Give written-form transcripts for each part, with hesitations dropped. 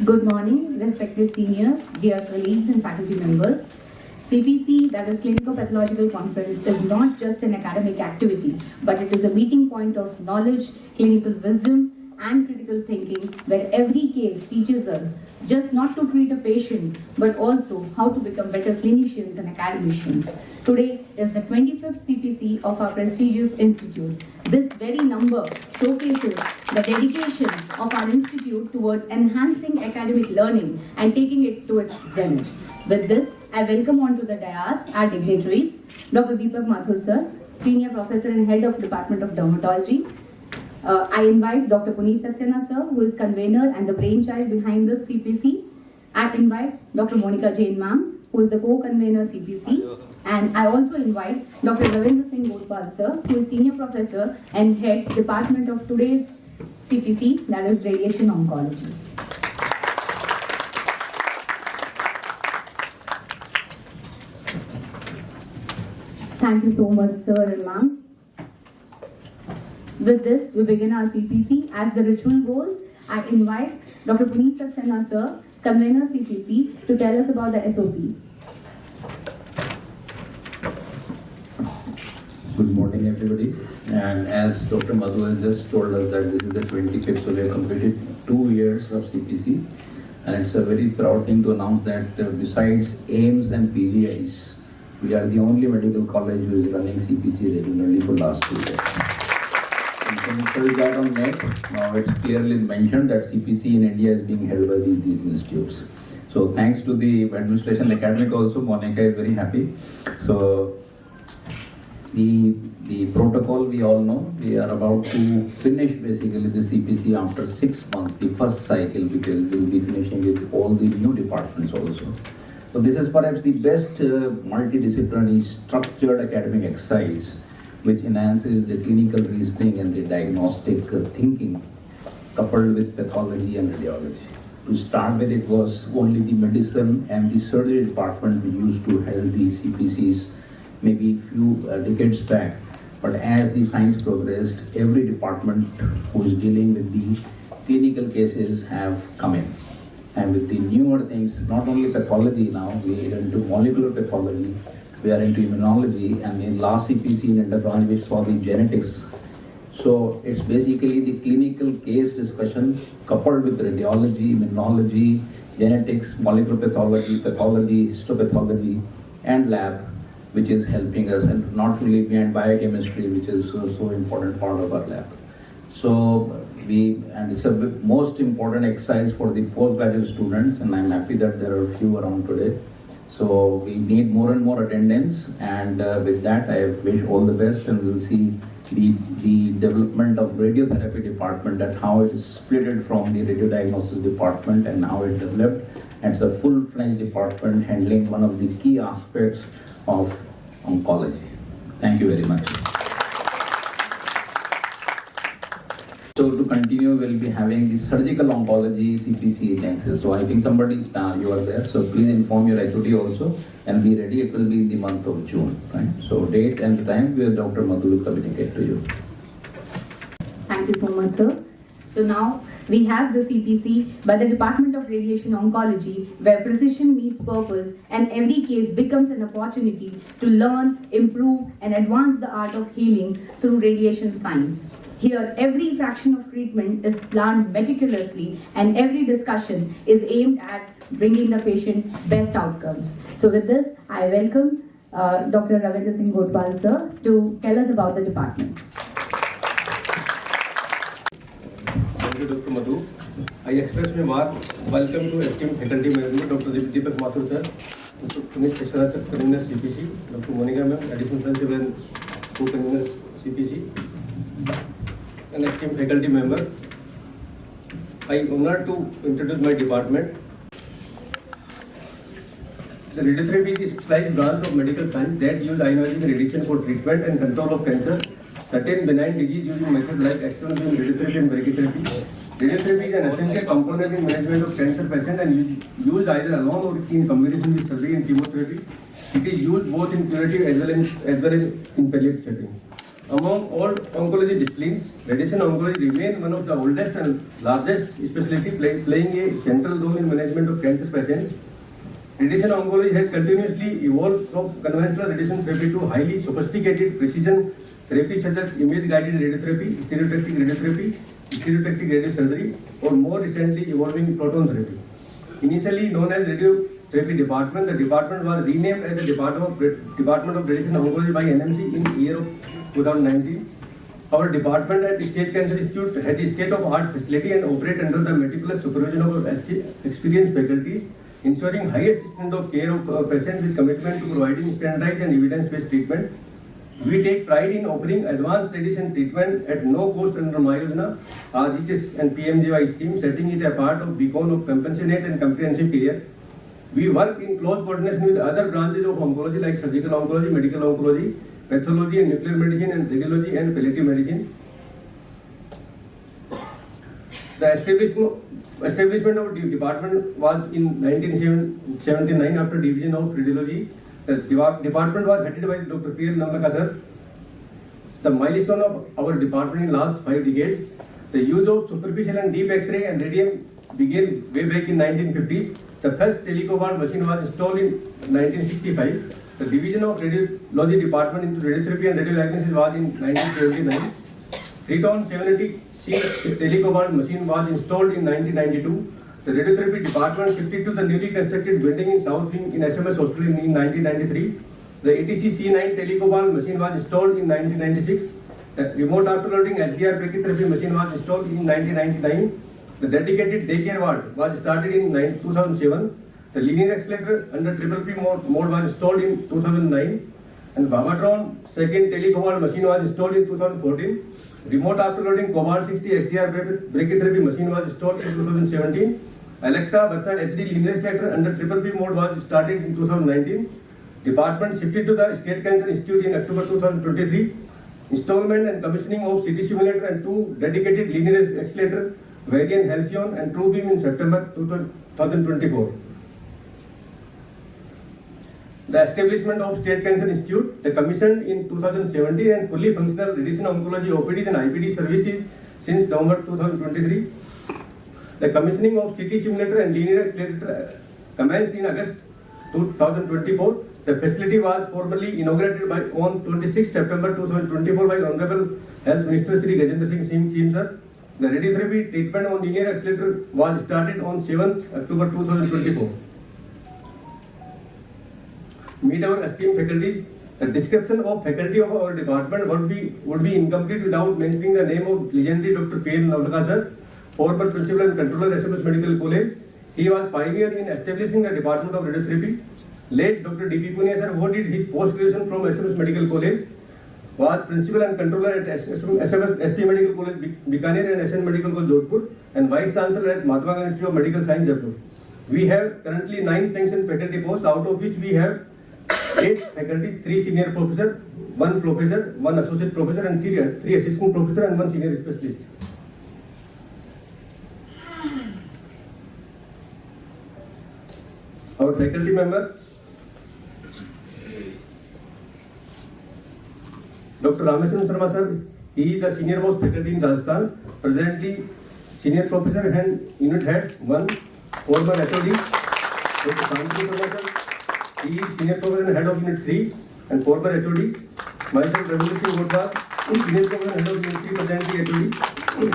Good morning, respected seniors, dear colleagues and faculty members. CPC, that is CLINICO Pathological Conference, is not just an academic activity, but it is a meeting point of knowledge, clinical wisdom, and critical thinking, where every case teaches us just not to treat a patient, but also how to become better clinicians and academicians. Today is the 25th CPC of our prestigious institute. This very number showcases the dedication of our institute towards enhancing academic learning and taking it to its zenith. With this, I welcome onto the dais our dignitaries, Dr. Deepak Maheshwari sir, Senior Professor and Head of Department of Dermatology. I invite Dr. Puneet Saxena sir, who is convener and the brainchild behind this CPC. I invite Dr. Jain ma'am, who is the co-convener CPC. And I also invite Dr. Ravinder Singh Gothwal sir, who is Senior Professor and Head Department of today's CPC, that is Radiation Oncology. Thank you so much, sir and ma'am. With this, we begin our CPC. As the ritual goes, I invite Dr. Puneet Saxena sir, Convenor CPC, to tell us about the SOP. Good morning, everybody. And as Dr. Madhu has just told us that this is the 25th, so we have completed 2 years of CPC. And it's a very proud thing to announce that besides AIMS and PGIs, we are the only medical college who is running CPC regularly for last 2 years. You can search that on net. Now it's clearly mentioned that CPC in India is being held by these institutes. So thanks to the administration academic also, Monica is very happy. So the protocol we all know, we are about to finish basically the CPC after 6 months, the first cycle, because we will be finishing with all the new departments also. So this is perhaps the best multidisciplinary structured academic exercise which enhances the clinical reasoning and the diagnostic thinking coupled with pathology and radiology. To start with, it was only the medicine and the surgery department we used to hold the CPCs maybe few decades back. But as the science progressed, every department who is dealing with the clinical cases have come in. And with the newer things, not only pathology now, we are into molecular pathology, we are into immunology, and in last CPC in endocrinology we saw the genetics. So it's basically the clinical case discussion coupled with radiology, immunology, genetics, molecular pathology, pathology, histopathology, and lab, which is helping us, and not to leave behind biochemistry, which is so important part of our lab. So and it's a most important exercise for the postgraduate students, and I'm happy that there are a few around today. So we need more and more attendance, and with that I wish all the best, and we'll see the development of radiotherapy department, that how it is splitted from the radiodiagnosis department and how it developed. And it's a full-fledged department handling one of the key aspects of oncology. Thank you very much. So to continue, we'll be having the surgical oncology CPC next. So I think somebody, you are there. So please inform your HOD also and be ready. It will be in the month of June, right? So date and time where Dr. Madhu will communicate to you. Thank you so much, sir. So now we have the CPC by the Department of Radiation Oncology, where precision meets purpose and every case becomes an opportunity to learn, improve, and advance the art of healing through radiation science. Here, every fraction of treatment is planned meticulously and every discussion is aimed at bringing the patient best outcomes. So with this, I welcome Dr. Ravinder Singh Gothwal sir to tell us about the department. Thank you, Dr. Madhu. I express my warm welcome to esteemed faculty member Dr. Deepak Maheshwari sir, Dr. Puneet Saxena sir, Convenor CPC, Dr. Monica ma'am, additional principal and Co-Convener CPC, and esteemed faculty member. I am honored to introduce my department. The radiotherapy is a specialized branch of medical science that uses ionizing radiation for treatment and control of cancer, certain benign disease using methods like external beam radiotherapy and brachytherapy. Radiotherapy is an essential component in management of cancer patients and used either alone or in combination with surgery and chemotherapy. It is used both in curative as well as in palliative setting. Among all oncology disciplines, radiation oncology remains one of the oldest and largest specialty playing a central role in management of cancer patients. Radiation oncology has continuously evolved from conventional radiation therapy to highly sophisticated precision therapy such as image-guided radiotherapy, stereotactic radiotherapy, stereotactic radiosurgery, or more recently evolving proton therapy. Initially known as Radiotherapy Department, the department was renamed as the Department of Radiation Oncology by NMC in year of 2019. Our department at State Cancer Institute has a state-of-art facility and operate under the meticulous supervision of experienced faculties, ensuring highest standard of care of patients with commitment to providing standardized and evidence-based treatment. We take pride in offering advanced radiation treatment at no cost under Mayojana, RGHS and PMJY scheme, setting it apart of beacon of compassionate and comprehensive care. We work in close coordination with other branches of oncology like surgical oncology, medical oncology, pathology and nuclear medicine, and radiology and palliative medicine. The establishment of the department was in 1979 after division of radiology. The department was headed by Dr. P. L. Namlaka sir. The milestone of our department in last 5 decades, the use of superficial and deep X-ray and radium began way back in 1950s. The first telecobalt machine was installed in 1965. The division of radiology department into radiotherapy and radiodiagnosis was in 1979. 3-ton 780C telecobalt machine was installed in 1992. The radiotherapy department shifted to the newly constructed building in South Wing in SMS Hospital in 1993. The ATC C9 telecobalt machine was installed in 1996. The remote afterloading HDR brachytherapy machine was installed in 1999. The dedicated daycare ward was started in 2007. The linear accelerator under P mode was installed in 2009. And Vamatron second telecobalt machine was installed in 2014. Remote afterloading Cobalt 60 HDR brachytherapy machine was installed in 2017. Electra Versatile HD linear accelerator under P mode was started in 2019. Department shifted to the State Cancer Institute in October 2023. Installment and commissioning of CT simulator and 2 dedicated linear accelerator, Varian Halcyon and TrueBeam in September 2024. The establishment of State Cancer Institute, the commissioned in 2017 and fully functional radiation oncology OPD and IPD services since November 2023. The commissioning of CT simulator and linear accelerator commenced in August 2024. The facility was formally inaugurated on 26 September 2024 by Honorable Health Minister Shri Gajendra Singh sir. The radiotherapy treatment on linear accelerator was started on 7th October 2024. Meet our esteemed faculties. The description of faculty of our department would be incomplete without mentioning the name of legendary Dr. P. L. Namlaka sir, former principal and controller SMS Medical College. He was pioneer in establishing the Department of Radiotherapy. Late Dr. D.P. Puneet sir, who did his post-graduation from SMS Medical College, was principal and controller at SMS SP Medical College Bikaner and SN Medical College Jodhpur, and vice chancellor at Mahatma Gandhi Institute of Medical Science Jaipur. We have currently 9 sanctioned faculty posts, out of which we have 8 faculty, 3 senior professor, 1 professor, 1 associate professor, and 3 assistant professor and 1 senior specialist. Our faculty member, Dr. Rameswaran Sharma sir, he is the senior most faculty in Rajasthan, presently senior professor and unit head 1, former HOD. Dr. Santanu Sharma sir, he is senior professor and head of unit 3 and former HOD. Myself, Ravinder Gothwal, senior professor and head of unit 3, presently HOD.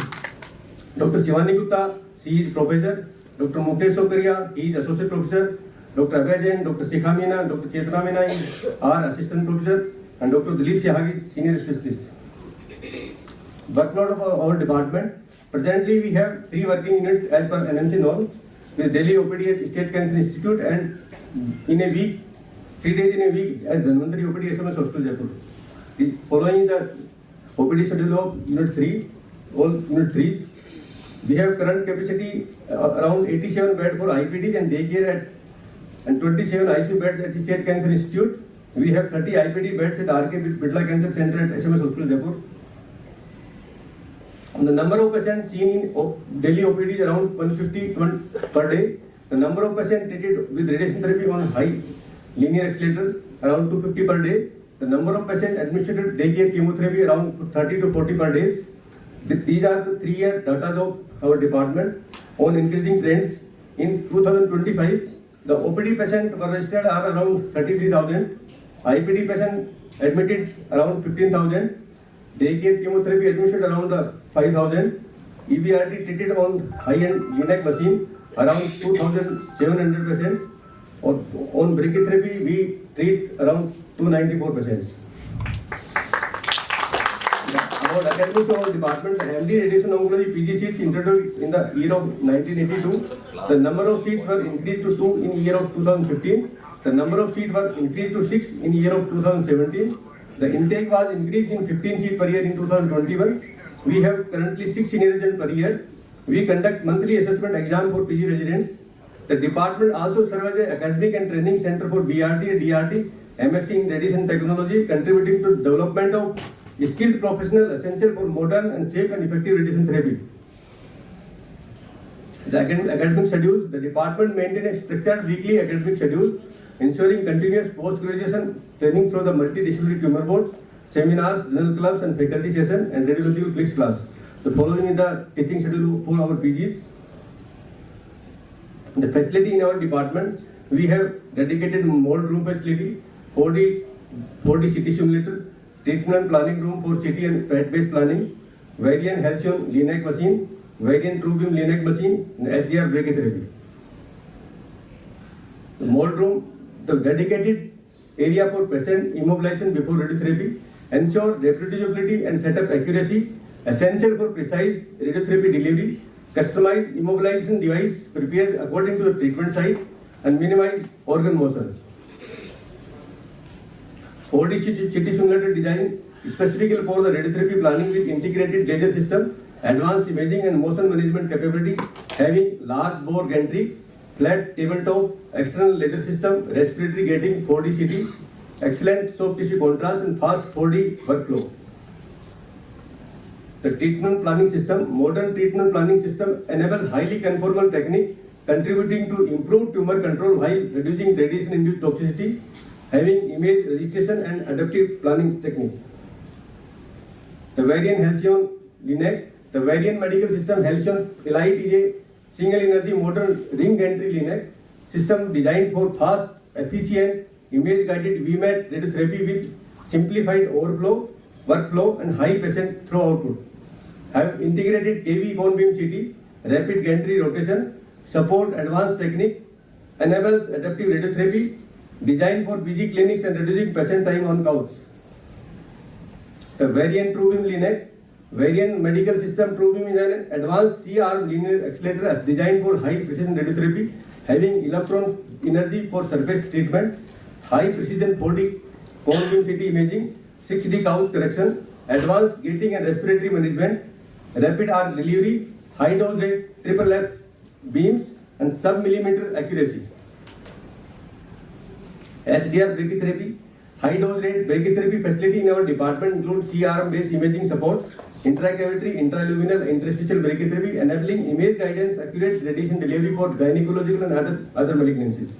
Dr. Shivani Gupta, she is professor. Dr. Mukesh Sokaria, he is associate professor. Dr. Abhay Jain, Dr. Shikha Meena, Dr. Chetna Meena are assistant professor, and Dr. Dilip Shahagi, senior specialist. Workload of our department. Presently, we have 3 working units as per NMC norms, with daily OPD at State Cancer Institute and in a week, 3 days in a week as Dhanvantari OPD SMS Hospital Jaipur. Following the OPD schedule of Unit 3, all Unit 3, we have current capacity around 87 beds for IPD and daycare and 27 ICU beds at the State Cancer Institute. We have 30 IPD beds at RK Bitla Cancer Center at SMS Hospital Jaipur. And the number of patients seen in daily OPD is around 150 per day. The number of patients treated with radiation therapy on high linear accelerator around 250 per day. the number of patients administered day-care chemotherapy around 30 to 40 per day. These are the 3-year data of our department on increasing trends. In 2025, the OPD patients were registered are around 33,000, IPD patients admitted around 15,000, day-care chemotherapy administered around 5,000, EBRT treated on high-end UNEC machine around 2,700 patients. On brachytherapy, we treat around 294 patients. About academics of our department, MD Radiation Oncology PG seats introduced in the year of 1982. The number of seats were increased to 2 in year of 2015. The number of seats was increased to 6 in year of 2017. The intake was increased in 15 seats per year in 2021. We have currently 6 senior residents per year. We conduct monthly assessment exam for PG residents. The department also serves as an academic and training center for BRT and DRT, MSc in Radiation Technology, contributing to development of skilled professionals essential for modern and safe and effective radiation therapy. The academic schedules, the department maintains a structured weekly academic schedule, ensuring continuous post-graduation training through the multidisciplinary tumor boards, seminars, journal clubs and faculty sessions and radiological clinics class. The following is the teaching schedule for our PGs. The facility in our department, we have dedicated mold room facility, 4D CT simulator, treatment planning room for CT and PET-based planning, variant Halcyon LINAC machine, variant TrueBeam LINAC machine, and SDR brachytherapy. The mold room, the dedicated area for patient immobilization before radiotherapy, ensure reproducibility and setup accuracy, essential for precise radiotherapy delivery, customize immobilization device prepared according to the treatment site, and minimize organ motion. 4D CT simulator design specifically for the radiotherapy planning with integrated laser system, advanced imaging and motion management capability, having large bore gantry, flat tabletop, external laser system, respiratory gating, 4D CT, excellent soft tissue contrast and fast 4D workflow. The treatment planning system, modern treatment planning system enable highly conformal technique contributing to improved tumor control while reducing radiation-induced toxicity, having image registration and adaptive planning technique. The variant Halcyon LINAC, the variant medical system Halcyon Elite is a single energy modern ring gantry LINAC system designed for fast, efficient, image guided VMAT radiotherapy with simplified overflow, workflow and high patient through output. Have integrated KV cone beam CT, rapid gantry rotation, support advanced technique, enables adaptive radiotherapy, designed for busy clinics and reducing patient time on couch. The variant TrueBeam LINAC, variant medical system TrueBeam is an advanced C-arm linear accelerator designed for high precision radiotherapy, having electron energy for surface treatment, high precision 4D cone beam CT imaging, 6D couch correction, advanced gating and respiratory management, rapid arc delivery, high dose rate, triple lap beams and sub-millimeter accuracy. SDR brachytherapy, high dose rate brachytherapy facility in our department includes C-arm based imaging supports, intracavitary, intraluminal, interstitial brachytherapy, enabling image guidance, accurate radiation delivery for gynecological and other malignancies.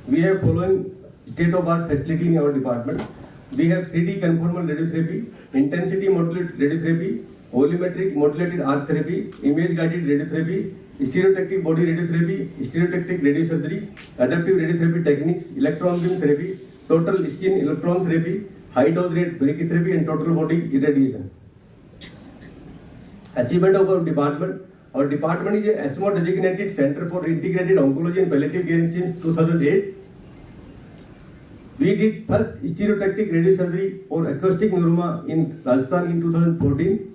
We have following state-of-art facility in our department. We have 3D conformal radiotherapy, intensity modulated radiotherapy, volumetric modulated arc therapy, image guided radiotherapy, stereotactic body radiotherapy, stereotactic radiosurgery, adaptive radiotherapy techniques, electron beam therapy, total skin electron therapy, high dose rate brachytherapy and total body irradiation. Achievement of our department. Our department is a ESMO designated Center for Integrated Oncology and Palliative Care since 2008. We did first stereotactic radiosurgery for acoustic neuroma in Rajasthan in 2014.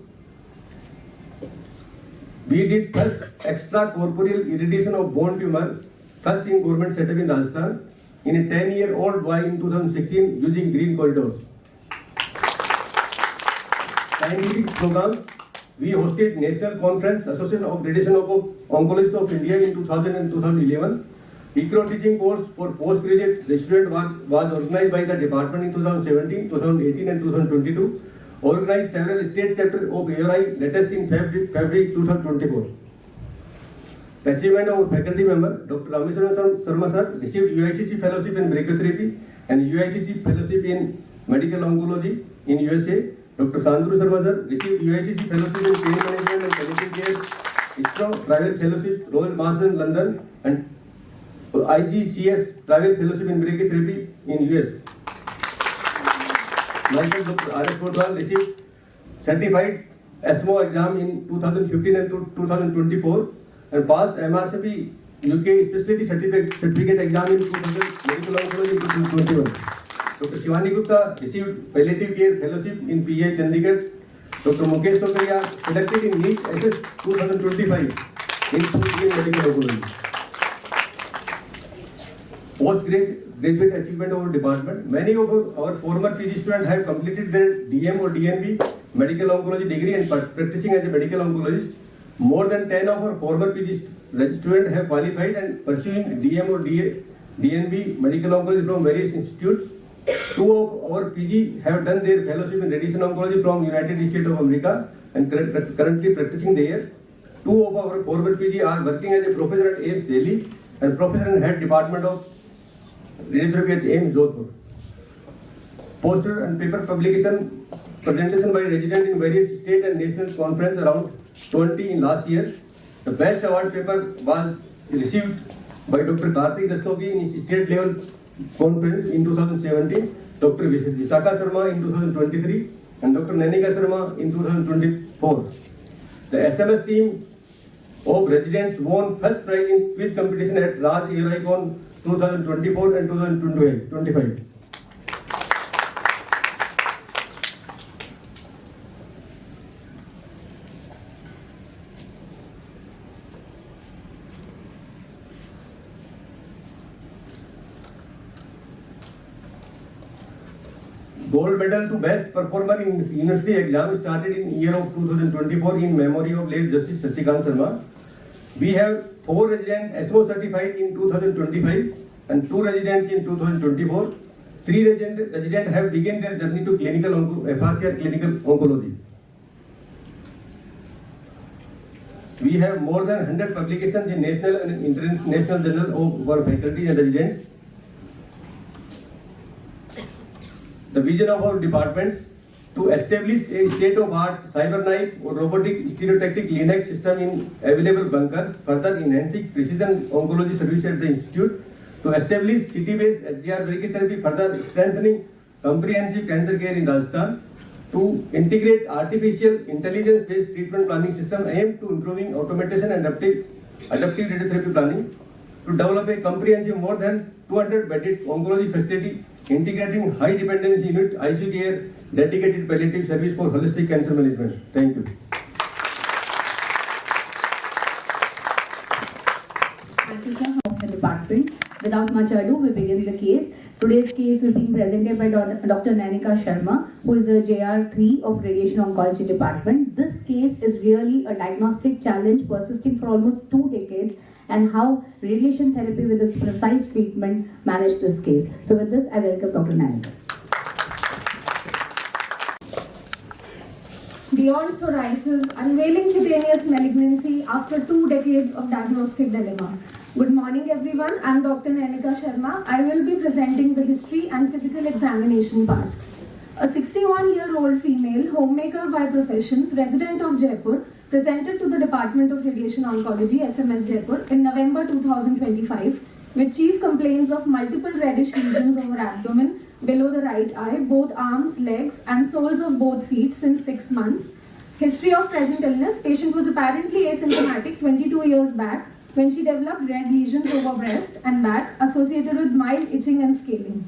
We did first extracorporeal irradiation of bone tumor, first in government setup in Rajasthan, in a 10-year-old boy in 2016 using green corridors. Scientific program, we hosted National Conference Association of Radiation Oncologists of India in 2000 and 2011. Micro teaching course for postgraduate student was organized by the department in 2017, 2018 and 2022. Organized several state chapters of ARI, latest in February 2024. The achievement of faculty member, Dr. Rameswaran Sharma sir, received UICC fellowship in brachytherapy and UICC Fellowship in Medical Oncology in USA. Dr. Sandru Sharma sir received UICC Fellowship in Pain Management and Palliative Care, ISRO Private Fellowship, Royal Marsden, London, and IGCS Private Fellowship in Brachytherapy in US. Myself, Dr. R.S. Gothwal, received Certified ESMO exam in 2015 and 2024 and passed MRCP UK Specialty Certificate exam in 2000 Medical Oncology in 2021. Dr. Shivani Gupta received Palliative Care Fellowship in PA Chandigarh. Dr. Mukesh Sokaria selected in NEET SS 2025 in PA Medical Oncology. Postgraduate achievement of our department. Many of our former PG students have completed their DM or DNB medical oncology degree and practicing as a medical oncologist. More than 10 of our former PG students have qualified and pursuing DM or DNB medical oncology from various institutes. 2 of our PG have done their fellowship in radiation oncology from United States of America and currently practicing there. 2 of our former PG are working as a professor at AIMS Delhi and professor and head department of radiotherapy at AIMS Jaipur. Poster and paper publication presentation by resident in various state and national conference around 20 in last year. The best award paper was received by Dr. Karthik Rastogi in state level conference in 2017, Dr. Visakha Sharma in 2023 and Dr. Nanika Sharma in 2024. The SMS team of residents won first prize in quiz competition at Raj AIRICON 2024 and 2025. Gold medal to best performer in university exam started in year of 2024 in memory of late Justice Saxena Sharma. We have 4 residents ESMO certified in 2025 and 2 residents in 2024. 3 residents have begun their journey to clinical FRCR clinical oncology. We have more than 100 publications in national and international journals of our faculty and residents. The vision of our departments to establish a state-of-art cyber-knife or robotic stereotactic LINAC system in available bunkers, further enhancing precision oncology service at the institute, to establish city-based SDR brachytherapy, further strengthening comprehensive cancer care in Rajasthan, to integrate artificial intelligence-based treatment planning system aimed to improving automation and adaptive radiotherapy planning, to develop a comprehensive more than 200-bedded oncology facility integrating high dependency unit, ICU care, dedicated palliative service for holistic cancer management. Thank you. Assistant of the department. Without much ado, we begin the case. Today's case is being presented by Dr. Nanika Sharma, who is a JR3 of Radiation Oncology Department. This case is really a diagnostic challenge persisting for almost 2 decades, and how radiation therapy with its precise treatment managed this case. So with this, I welcome Dr. Nanika. Beyond psoriasis, unveiling cutaneous malignancy after 2 decades of diagnostic dilemma. Good morning everyone, I am Dr. Nanika Sharma. I will be presenting the history and physical examination part. A 61-year-old female, homemaker by profession, resident of Jaipur, presented to the Department of Radiation Oncology, SMS Jaipur, in November 2025 with chief complaints of multiple reddish lesions over abdomen, below the right eye, both arms, legs and soles of both feet since 6 months. History of present illness: patient was apparently asymptomatic 22 years back when she developed red lesions over breast and back associated with mild itching and scaling.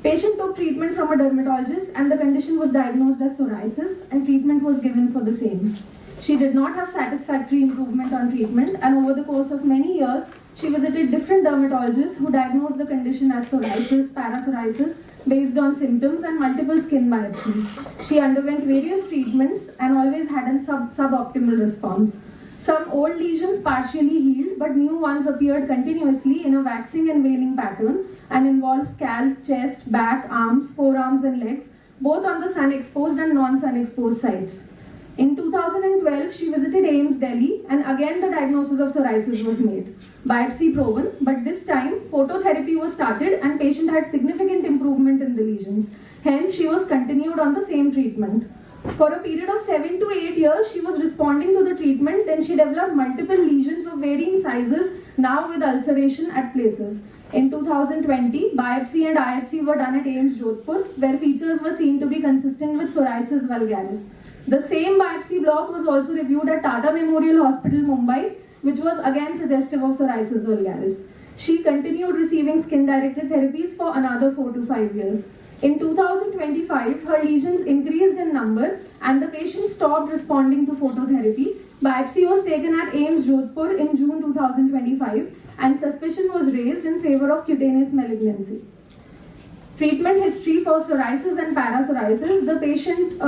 Patient took treatment from a dermatologist and the condition was diagnosed as psoriasis and treatment was given for the same. She did not have satisfactory improvement on treatment, and over the course of many years, she visited different dermatologists who diagnosed the condition as psoriasis, parapsoriasis, based on symptoms and multiple skin biopsies. She underwent various treatments and always had a suboptimal response. Some old lesions partially healed, but new ones appeared continuously in a waxing and waning pattern and involved scalp, chest, back, arms, forearms and legs, both on the sun-exposed and non-sun-exposed sites. In 2012, she visited AIIMS Delhi and again the diagnosis of psoriasis was made. Biopsy proven, but this time phototherapy was started and patient had significant improvement in the lesions. Hence, she was continued on the same treatment. For a period of 7 to 8 years, she was responding to the treatment. Then she developed multiple lesions of varying sizes, now with ulceration at places. In 2020, biopsy and IHC were done at AIIMS Jodhpur, where features were seen to be consistent with psoriasis vulgaris. The same biopsy block was also reviewed at Tata Memorial Hospital, Mumbai, which was again suggestive of psoriasis vulgaris. She continued receiving skin-directed therapies for another 4 to 5 years. In 2025, her lesions increased in number and the patient stopped responding to phototherapy. Biopsy was taken at AIIMS Jodhpur in June 2025 and suspicion was raised in favor of cutaneous malignancy. Treatment history for psoriasis and parapsoriasis. The patient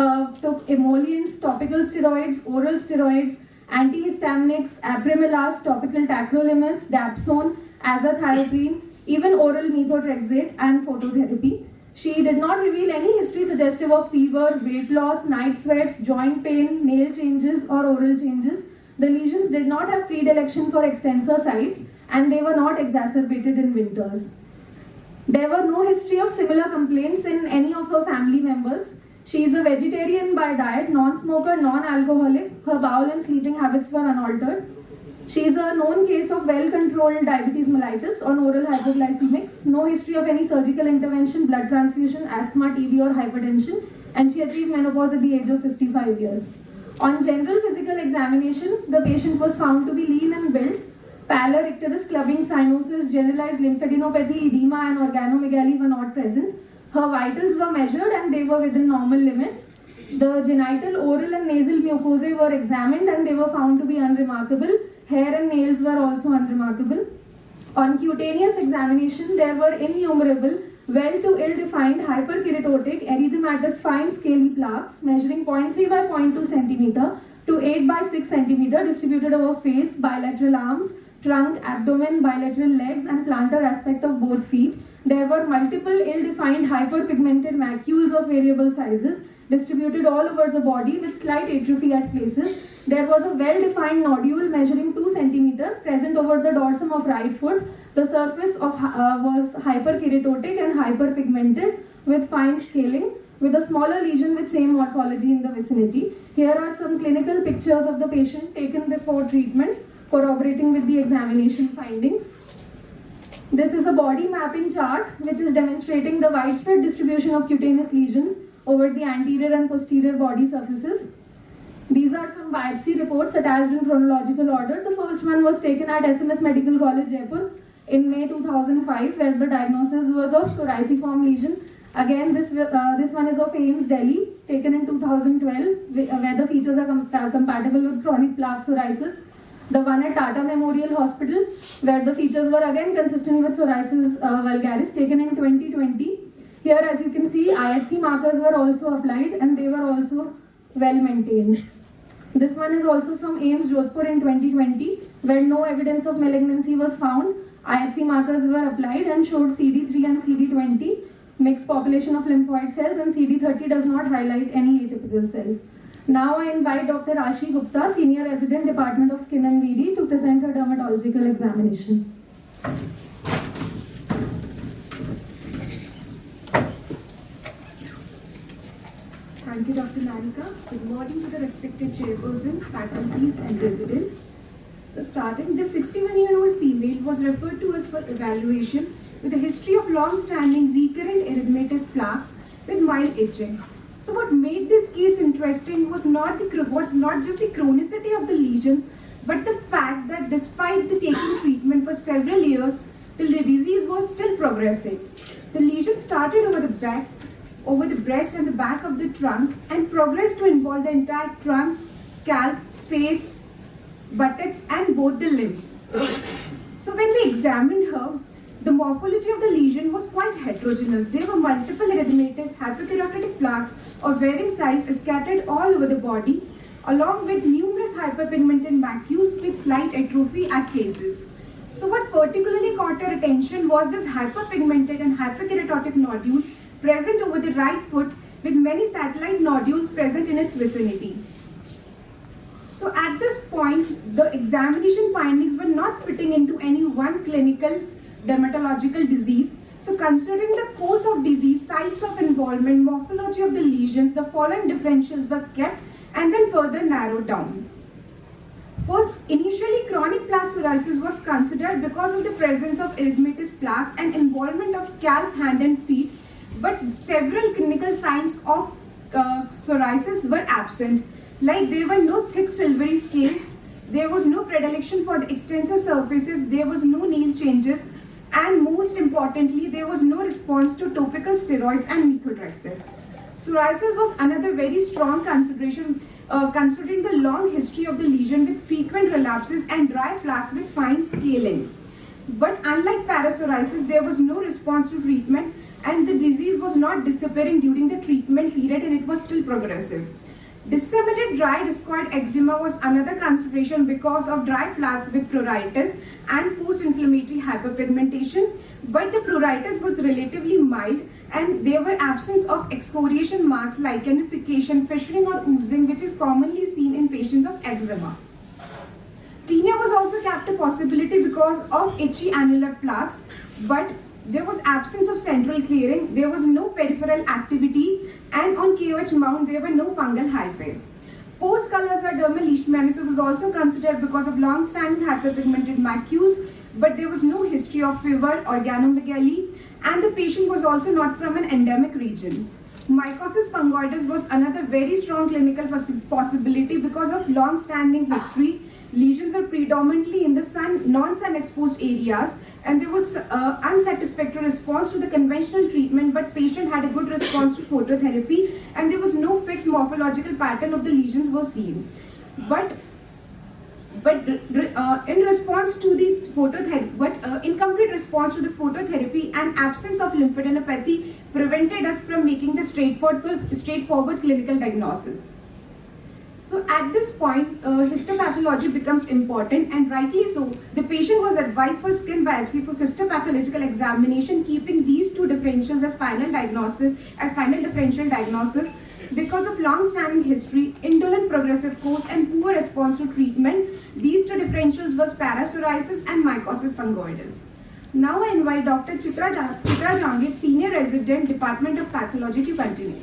took emollients, topical steroids, oral steroids, antihistaminics, apremilast, topical tacrolimus, dapsone, azathioprine, even oral methotrexate and phototherapy. She did not reveal any history suggestive of fever, weight loss, night sweats, joint pain, nail changes or oral changes. The lesions did not have predilection for extensor sites and they were not exacerbated in winters. There were no history of similar complaints in any of her family members. She is a vegetarian by diet, non-smoker, non-alcoholic. Her bowel and sleeping habits were unaltered. She is a known case of well-controlled diabetes mellitus on oral hypoglycemics. No history of any surgical intervention, blood transfusion, asthma, TB or hypertension. And she achieved menopause at the age of 55 years. On general physical examination, the patient was found to be lean and built. Pallor, icterus, clubbing, cyanosis, generalized lymphadenopathy, edema and organomegaly were not present. Her vitals were measured and they were within normal limits. The genital, oral and nasal mucosae were examined and they were found to be unremarkable. Hair and nails were also unremarkable. On cutaneous examination, there were innumerable, well to ill-defined hyperkeratotic erythematous fine scaly plaques measuring 0.3 by 0.2 cm to 8 by 6 cm distributed over face, bilateral arms, trunk, abdomen, bilateral legs and plantar aspect of both feet. There were multiple ill-defined hyperpigmented macules of variable sizes distributed all over the body with slight atrophy at places. There was a well-defined nodule measuring 2 cm present over the dorsum of right foot. The surface was hyperkeratotic and hyperpigmented with fine scaling with a smaller lesion with same morphology in the vicinity. Here are some clinical pictures of the patient taken before treatment, corroborating with the examination findings. This is a body mapping chart which is demonstrating the widespread distribution of cutaneous lesions over the anterior and posterior body surfaces. These are some biopsy reports attached in chronological order. The first one was taken at SMS Medical College, Jaipur in May 2005, where the diagnosis was of psoriaciform lesion. Again, this one is of AIIMS Delhi, taken in 2012, where the features are compatible with chronic plaque psoriasis. The one at Tata Memorial Hospital, where the features were again consistent with psoriasis vulgaris, taken in 2020. Here, as you can see, IHC markers were also applied and they were also well maintained. This one is also from AIIMS Jodhpur in 2020, where no evidence of malignancy was found. IHC markers were applied and showed CD3 and CD20, mixed population of lymphoid cells, and CD30 does not highlight any atypical cell. Now I invite Dr. Ashi Gupta, Senior Resident, Department of Skin and VD, to present her dermatological examination. Thank you, Dr. Narika. Good morning to the respected chairpersons, faculties and residents. So starting, this 61-year-old female was referred to us for evaluation with a history of long-standing recurrent erythematous plaques with mild itching. So what made this case interesting was not just the chronicity of the lesions, but the fact that despite the taking treatment for several years, the disease was still progressing. The lesion started over the back, over the breast and the back of the trunk and progressed to involve the entire trunk, scalp, face, buttocks and both the limbs. So when we examined her, the morphology of the lesion was quite heterogeneous. There were multiple erythematous hyperkeratotic plaques of varying size scattered all over the body, along with numerous hyperpigmented macules with slight atrophy at places. So what particularly caught our attention was this hyperpigmented and hyperkeratotic nodule present over the right foot with many satellite nodules present in its vicinity. So at this point, the examination findings were not fitting into any one clinical dermatological disease. So considering the course of disease, sites of involvement, morphology of the lesions, the following differentials were kept and then further narrowed down. First, initially chronic plaque psoriasis was considered because of the presence of erythematous plaques and involvement of scalp, hand and feet, but several clinical signs of psoriasis were absent. Like there were no thick silvery scales, there was no predilection for the extensor surfaces, there was no nail changes, and most importantly, there was no response to topical steroids and methotrexate. Psoriasis was another very strong consideration considering the long history of the lesion with frequent relapses and dry plaques with fine scaling. But unlike parapsoriasis, there was no response to treatment and the disease was not disappearing during the treatment period and it was still progressive. Disseminated dry discoid eczema was another consideration because of dry plaques with pruritus and post-inflammatory hyperpigmentation, but the pruritus was relatively mild and there were absence of excoriation marks, lichenification, fissuring or oozing, which is commonly seen in patients of eczema. Tinea was also kept a possibility because of itchy annular plaques, but there was absence of central clearing, there was no peripheral activity, and on KOH mount there were no fungal hyphae. Post-colossal dermal leishmaniasis was also considered because of long-standing hyperpigmented macules, but there was no history of fever, organomegaly, and the patient was also not from an endemic region. Mycosis fungoides was another very strong clinical possibility because of long-standing history. Lesions were predominantly in the non-sun exposed areas, and there was unsatisfactory response to the conventional treatment, but patient had a good response to phototherapy and there was no fixed morphological pattern of the lesions were seen. But in response to the phototherapy, incomplete response to the phototherapy and absence of lymphadenopathy prevented us from making the straightforward clinical diagnosis. So at this point, histopathology becomes important, and rightly so. The patient was advised for skin biopsy for histopathological examination, keeping these two differentials as final differential diagnosis. Because of long-standing history, indolent progressive course, and poor response to treatment, these two differentials was parapsoriasis and mycosis fungoides. Now I invite Dr. Chitra Jangit, Senior Resident, Department of Pathology, to continue.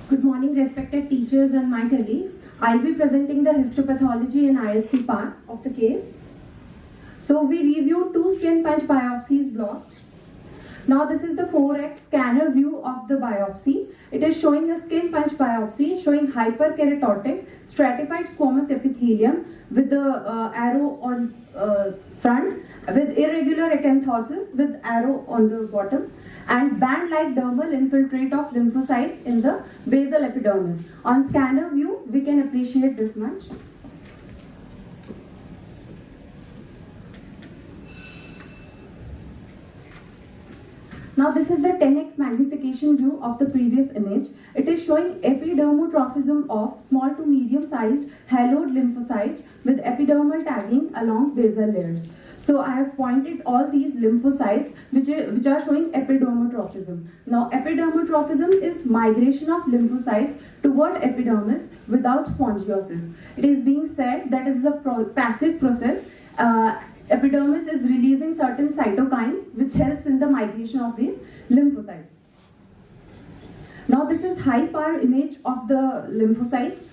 Good morning, respected teachers and my colleagues. I'll be presenting the histopathology and ILC part of the case. So we reviewed two skin punch biopsies block. Now this is the 4x scanner view of the biopsy. It is showing a skin punch biopsy showing hyperkeratotic stratified squamous epithelium with the arrow on front, with irregular acanthosis with arrow on the bottom, and band-like dermal infiltrate of lymphocytes in the basal epidermis. On scanner view, we can appreciate this much. Now this is the 10x magnification view of the previous image. It is showing epidermotrophism of small to medium sized haloid lymphocytes with epidermal tagging along basal layers. So I have pointed all these lymphocytes which are showing epidermotrophism. Now epidermotrophism is migration of lymphocytes toward epidermis without spongiosis. It is being said that it is a passive process. Epidermis is releasing certain cytokines which helps in the migration of these lymphocytes. Now this is high power image of the lymphocytes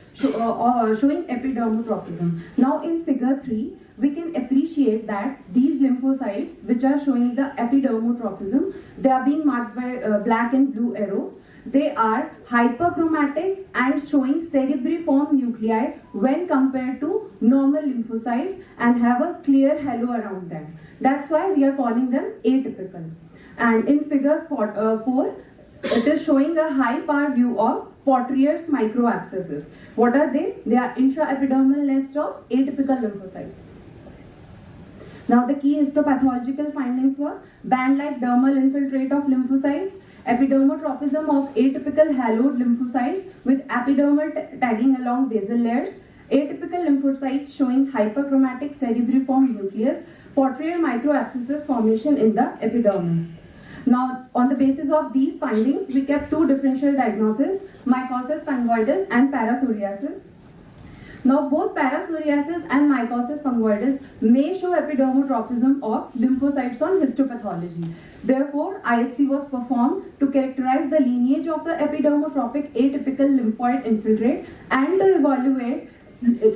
showing epidermotrophism. Now in figure 3, we can appreciate that these lymphocytes which are showing the epidermotrophism, they are being marked by black and blue arrow. They are hyperchromatic and showing cerebriform nuclei when compared to normal lymphocytes and have a clear halo around them. That's why we are calling them atypical. And in figure 4, it is showing a high power view of Potrier's microabscesses. What are they? They are intraepidermal nest of atypical lymphocytes. Now the key histopathological findings were band-like dermal infiltrate of lymphocytes, epidermotrophism of atypical haloid lymphocytes with epidermal tagging along basal layers, atypical lymphocytes showing hyperchromatic cerebriform nucleus, Potrier microabscesses formation in the epidermis. Now, on the basis of these findings, we kept two differential diagnoses, mycosis fungoides, and parapsoriasis. Now, both parapsoriasis and mycosis fungoides may show epidermotrophism of lymphocytes on histopathology. Therefore, IHC was performed to characterize the lineage of the epidermotropic atypical lymphoid infiltrate and to evaluate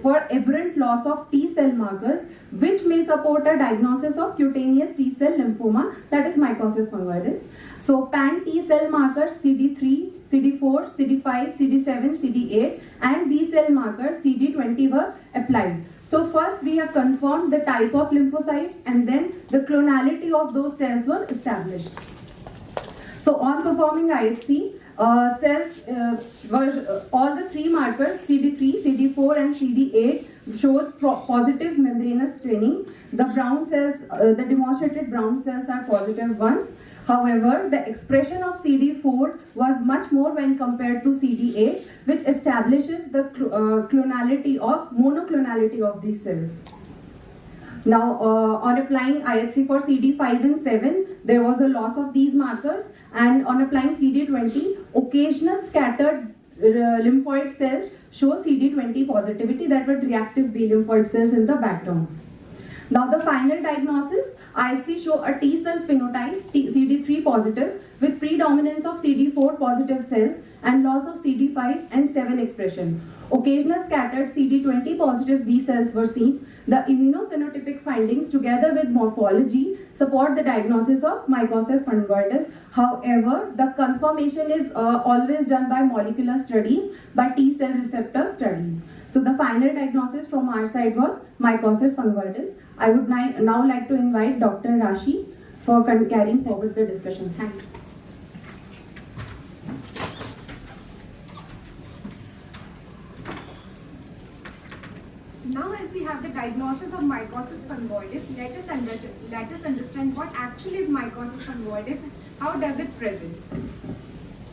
for aberrant loss of T cell markers, which may support a diagnosis of cutaneous T cell lymphoma, that is mycosis fungoides. So, pan T cell markers CD3, CD4, CD5, CD7, CD8 and B cell markers CD20 were applied. So first we have confirmed the type of lymphocytes and then the clonality of those cells were established. So on performing IHC, all the three markers CD3, CD4 and CD8 showed positive membranous staining. The brown cells, the demonstrated brown cells are positive ones. However, the expression of CD4 was much more when compared to CD8, which establishes the monoclonality of these cells. Now, on applying IHC for CD5 and 7, there was a loss of these markers, and on applying CD20, occasional scattered lymphoid cells show CD20 positivity, that were reactive B lymphoid cells in the background. Now, the final diagnosis, IHC show a T cell phenotype, CD3 positive, with predominance of CD4 positive cells and loss of CD5 and 7 expression. Occasional scattered CD20 positive B cells were seen. The immunophenotypic findings together with morphology support the diagnosis of mycosis fungoides. However, the confirmation is always done by molecular studies, by T cell receptor studies. So the final diagnosis from our side was mycosis fungoides. I would now like to invite Dr. Rashi for carrying forward the discussion. Thank you. Now, as we have the diagnosis of mycosis fungoides, let us understand what actually is mycosis fungoides and how does it present.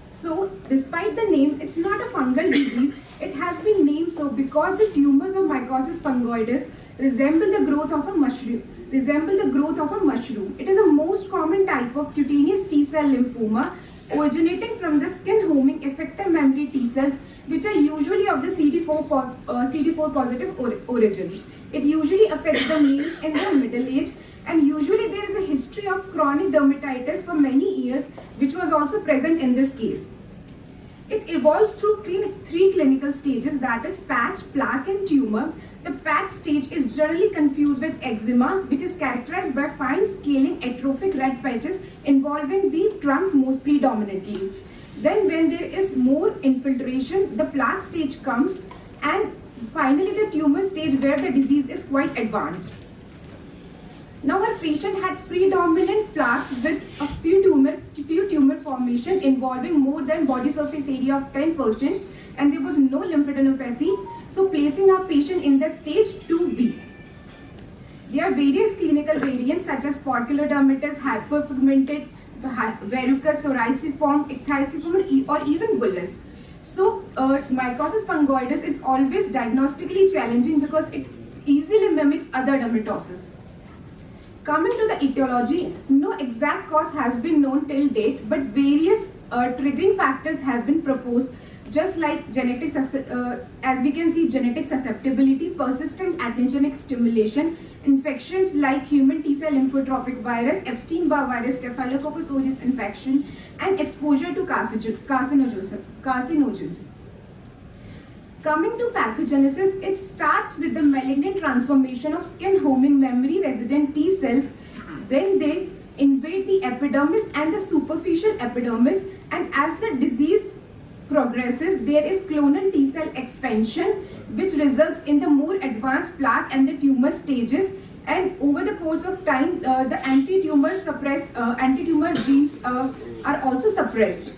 So, despite the name, it's not a fungal disease. It has been named so because the tumors of mycosis fungoides resemble the growth of a mushroom. It is a most common type of cutaneous T cell lymphoma originating from the skin homing effector memory T cells, which are usually of the CD4 positive origin. It usually affects the males in their middle age, and usually there is a history of chronic dermatitis for many years, which was also present in this case. It evolves through three clinical stages, that is patch, plaque and tumor. The patch stage is generally confused with eczema, which is characterized by fine scaling atrophic red patches involving the trunk most predominantly. Then when there is more infiltration, the plaque stage comes, and finally the tumor stage where the disease is quite advanced. Now our patient had predominant plaques with a few tumor formation involving more than body surface area of 10%, and there was no lymphadenopathy, so placing our patient in the stage 2B. There are various clinical variants such as follicular dermatitis, hyperpigmented, verrucous, psoriasiform, ichthyosiform or even bullous. So mycosis fungoides is always diagnostically challenging because it easily mimics other dermatosis. Coming to the etiology, no exact cause has been known till date, but various triggering factors have been proposed, just like genetics, as we can see, genetic susceptibility, persistent antigenic stimulation, infections like human T cell lymphotropic virus, Epstein-Barr virus, Staphylococcus aureus infection, and exposure to carcinogens. Coming to pathogenesis, it starts with the malignant transformation of skin homing memory resident T cells. Then they invade the epidermis and the superficial epidermis, and as the disease progresses, there is clonal T cell expansion, which results in the more advanced plaque and the tumor stages. And over the course of time, the anti-tumor genes are also suppressed.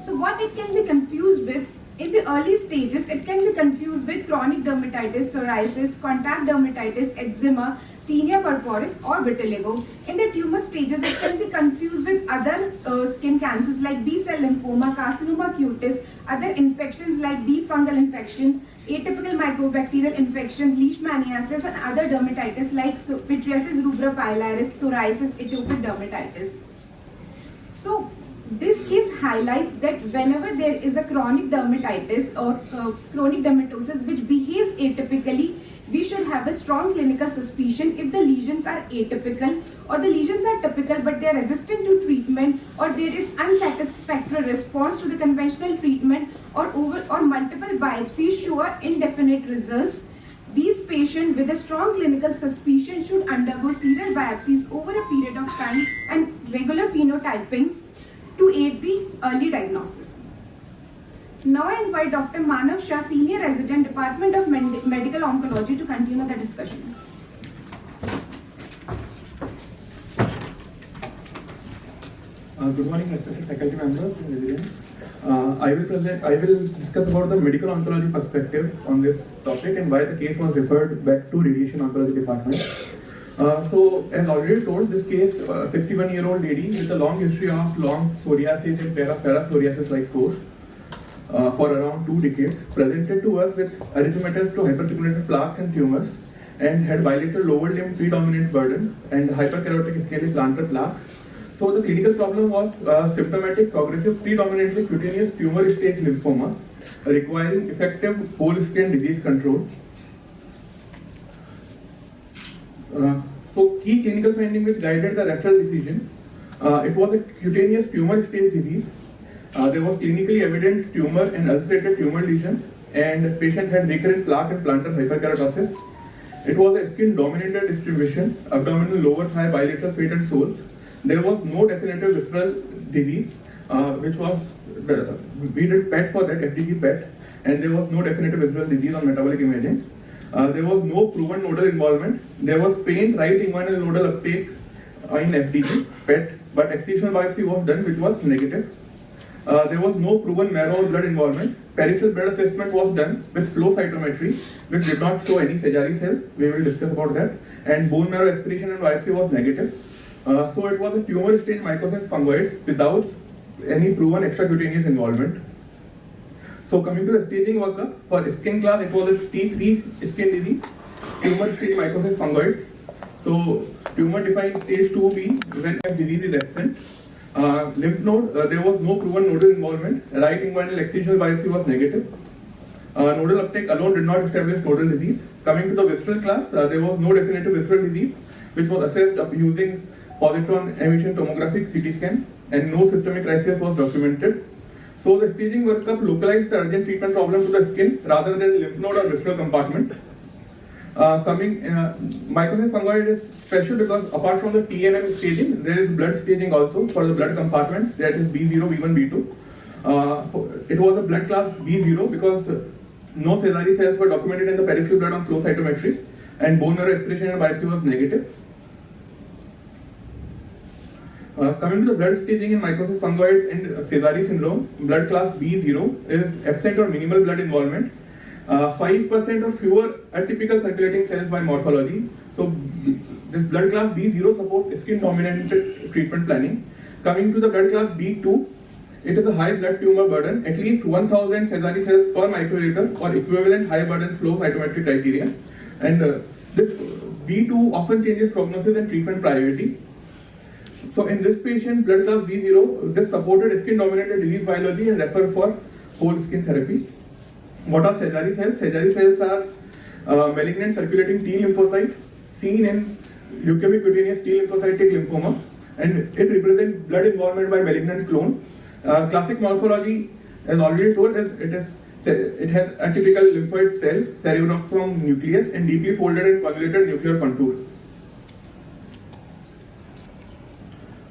So what it can be confused with, in the early stages, it can be confused with chronic dermatitis, psoriasis, contact dermatitis, eczema, tinea corporis or vitiligo. In the tumor stages, it can be confused with other skin cancers like B-cell lymphoma, carcinoma cutis, other infections like deep fungal infections, atypical mycobacterial infections, leishmaniasis, and other dermatitis like pityriasis rubra pilaris, psoriasis, atopic dermatitis. So, This case highlights that whenever there is a chronic dermatitis or chronic dermatosis which behaves atypically, we should have a strong clinical suspicion if the lesions are atypical or the lesions are typical but they are resistant to treatment, or there is unsatisfactory response to the conventional treatment, or multiple biopsies show indefinite results. These patients with a strong clinical suspicion should undergo serial biopsies over a period of time and regular phenotyping to aid the early diagnosis. Now I invite Dr. Manav Shah, Senior Resident, Department of Medical Oncology, to continue the discussion. Good morning, respected faculty members and residents. I will discuss about the medical oncology perspective on this topic and why the case was referred back to radiation oncology department. So, as already told, this case, 61-year-old lady with a long history of long psoriasis and para-psoriasis-like course for around 2 decades, presented to us with erythematous to hyperpigmented plaques and tumors, and had bilateral lower limb predominant burden and hyperkeratotic scaly plantar plaques. So the clinical problem was symptomatic progressive predominantly cutaneous tumor stage lymphoma requiring effective whole skin disease control. So key clinical finding which guided the referral decision, it was a cutaneous tumor stage disease. There was clinically evident tumor and ulcerated tumor lesions, and the patient had recurrent plaque and plantar hyperkeratosis. It was a skin dominated distribution, abdominal lower thigh bilateral feet and soles. There was no definitive visceral disease, which was, we did PET for that, FDG PET, and there was no definitive visceral disease on metabolic imaging. There was no proven nodal involvement. There was faint right inguinal nodal uptake in FDG PET, but excisional biopsy was done, which was negative. There was no proven marrow blood involvement. Peripheral blood assessment was done with flow cytometry, which did not show any Sézary cells. We will discuss about that. And bone marrow aspiration and biopsy was negative. So it was a tumor stage mycosis fungoides without any proven extracutaneous involvement. So coming to the staging workup, for skin class, it was a T3 skin disease, tumor stage mycosis fungoides. So tumor defined stage 2B when the disease is absent. Lymph node, there was no proven nodal involvement. Right inguinal excisional biopsy was negative. Nodal uptake alone did not establish nodal disease. Coming to the visceral class, there was no definitive visceral disease, which was assessed using positron emission tomographic CT scan, and no systemic crisis was documented. So the staging workup localized the urgent treatment problem to the skin rather than lymph node or visceral compartment. Mycosis fungoides is special because apart from the TNM staging, there is blood staging also for the blood compartment, that is B0, B1, B2. It was a blood class B0 because no Sézary cells were documented in the peripheral blood on flow cytometry, and bone marrow aspiration and biopsy was negative. Coming to the blood staging in mycosis fungoides and Sézary syndrome, blood class B0 is absent or minimal blood involvement. 5% or fewer atypical circulating cells by morphology. So this blood class B0 supports skin dominated treatment planning. Coming to the blood class B2, it is a high blood tumor burden, at least 1000 Sézary cells per microliter or equivalent high burden flow cytometry criteria. And this B2 often changes prognosis and treatment priority. So in this patient, blood class B0, this supported skin dominated disease biology and refer for whole skin therapy. What are Sézary cells? Sézary cells are malignant circulating T lymphocyte seen in leukemic cutaneous T lymphocytic lymphoma, and it represents blood involvement by malignant clone. Classic morphology, as already told, it has atypical lymphoid cell, cerebroform nucleus, and deeply folded and convoluted nuclear contour.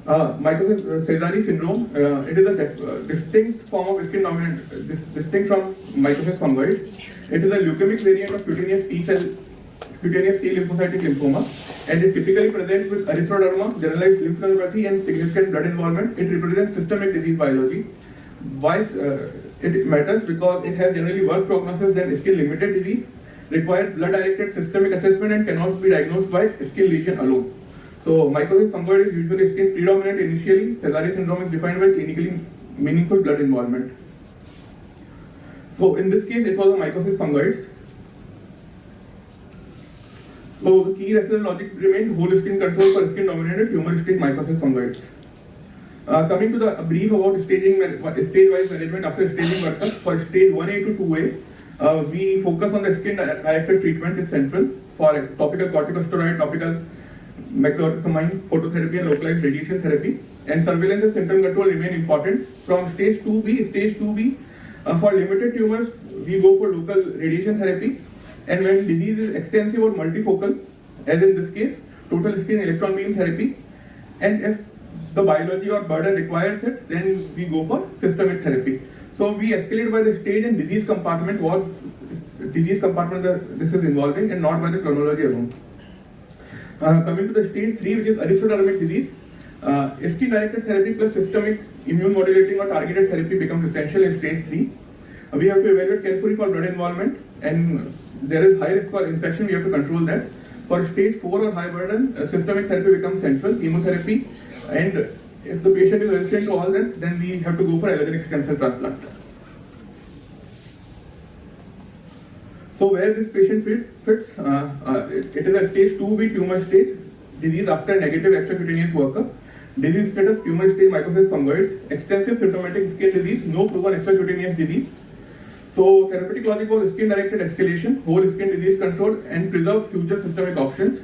Mycosis Sézary syndrome, it is a distinct form of skin dominant, distinct from mycosis fungoides. It is a leukemic variant of cutaneous T lymphocytic lymphoma, and it typically presents with erythroderma, generalized lymphadenopathy, and significant blood involvement. It represents systemic disease biology. Why it matters? Because it has generally worse prognosis than skin limited disease, requires blood directed systemic assessment, and cannot be diagnosed by skin lesion alone. So mycosis fungoides is usually skin predominant initially. Sézary syndrome is defined by clinically meaningful blood involvement. So in this case, it was a mycosis fungoides. So the key referral logic remained whole skin control for skin dominated tumor stage mycosis fungoides. Coming to the brief about stage-wise management after staging workup, for stage 1A to 2A, we focus on the skin-directed treatment is central for topical corticosteroid, topical microcomine, phototherapy and localized radiation therapy. And surveillance and symptom control remain important. From stage 2B, for limited tumors, we go for local radiation therapy. And when disease is extensive or multifocal, as in this case, total skin electron beam therapy. And if the biology or burden requires it, then we go for systemic therapy. So we escalate by the stage and disease compartment, what disease compartment this is involving, and not by the chronology alone. Coming to the stage 3, which is erythrodermic disease, skin-directed therapy plus systemic immune modulating or targeted therapy becomes essential in stage 3. We have to evaluate carefully for blood involvement, and there is high risk for infection, we have to control that. For stage 4 or high burden, systemic therapy becomes central, chemotherapy, and if the patient is resistant to all that, then we have to go for allogeneic stem cell transplant. So where this patient fits, it is a stage 2B tumor stage, disease after negative extracutaneous workup, disease status tumor stage mycosis fungoides, extensive symptomatic skin disease, no proven extracutaneous disease. So therapeutic logic was skin-directed escalation, whole skin disease control, and preserve future systemic options.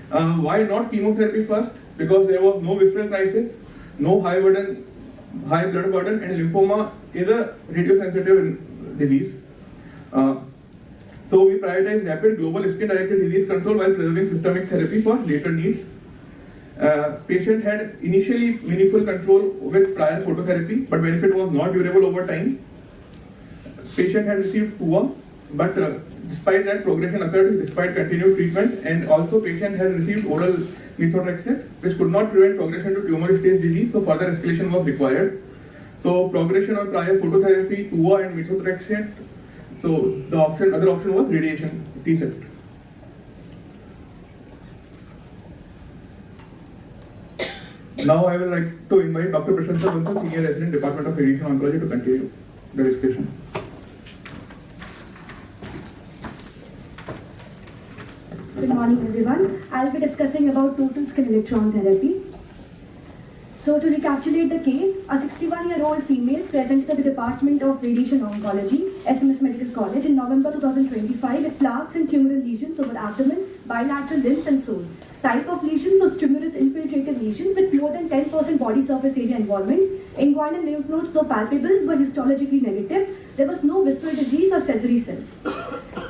Why not chemotherapy first? Because there was no visceral crisis, no high blood burden, and lymphoma is a radiosensitive disease. So we prioritize rapid global skin-directed disease control while preserving systemic therapy for later needs. Patient had initially meaningful control with prior phototherapy, but benefit was not durable over time. Patient had received TUA, but despite that, progression occurred despite continued treatment, and also patient had received oral methotrexate, which could not prevent progression to tumor stage disease, so further escalation was required. So progression on prior phototherapy, TUA and methotrexate, so the other option was radiation, T-cell. Now I would like to invite Dr. Prashanta Bansal, Senior Resident, Department of Radiation Oncology, to continue the discussion. Good morning, everyone. I'll be discussing about total skin electron therapy. So to recapitulate the case, a 61-year-old female presented at the Department of Radiation Oncology, SMS Medical College in November 2025 with plaques and tumoral lesions over abdomen, bilateral limbs and soul. Type of lesions was tumorous infiltrated lesion with more than 10% body surface area involvement. Inguinal lymph nodes, though palpable, were histologically negative. There was no visceral disease or Sézary cells.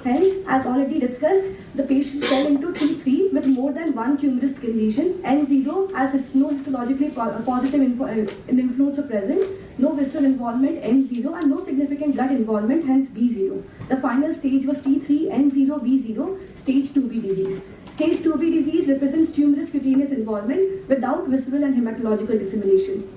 Hence, as already discussed, the patient fell into T3 with more than one tumorous skin lesion, N0 as no histologically positive lymph nodes were present, no visceral involvement, M0, and no significant blood involvement, hence B0. The final stage was T3, N0, B0, stage 2B disease. Stage 2B disease represents tumorous cutaneous involvement without visceral and hematological dissemination.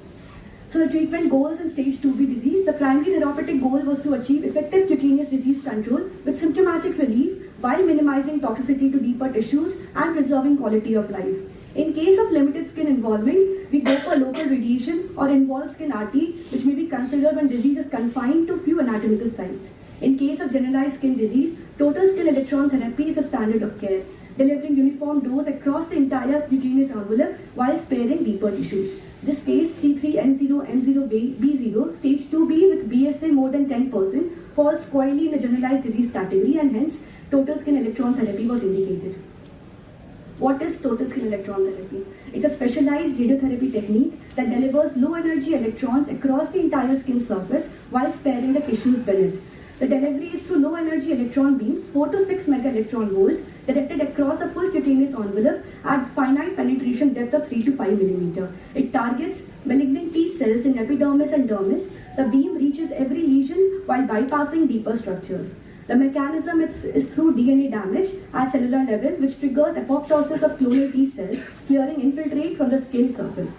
So the treatment goals in stage 2B disease, the primary therapeutic goal was to achieve effective cutaneous disease control with symptomatic relief while minimizing toxicity to deeper tissues and preserving quality of life. In case of limited skin involvement, we go for local radiation or involved skin RT, which may be considered when disease is confined to few anatomical sites. In case of generalized skin disease, total skin electron therapy is a standard of care, delivering uniform dose across the entire cutaneous envelope while sparing deeper tissues. This case, T3, N0, M0, B0, stage 2B with BSA more than 10% falls squarely in the generalized disease category, and hence total skin electron therapy was indicated. What is total skin electron therapy? It's a specialized radiotherapy technique that delivers low energy electrons across the entire skin surface while sparing the tissues beneath. The delivery is through low energy electron beams, 4 to 6 mega electron volts, directed across the full cutaneous envelope at finite penetration depth of 3 to 5 mm. It targets malignant T cells in epidermis and dermis. The beam reaches every lesion while bypassing deeper structures. The mechanism is through DNA damage at cellular level, which triggers apoptosis of clonal T cells, clearing infiltrate from the skin surface.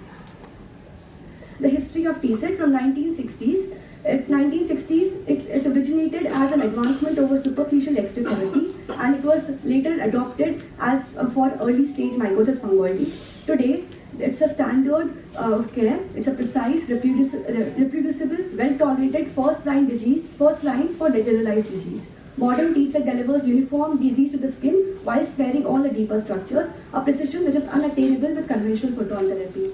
The history of T-cell from 1960s. In 1960s, it originated as an advancement over superficial X-ray therapy, and it was later adopted as for early stage mycosis fungoides. Today, it's a standard of care. It's a precise, reproducible, well-tolerated first line for generalized disease. Modern T-cell delivers uniform disease to the skin while sparing all the deeper structures, a precision which is unattainable with conventional photon therapy.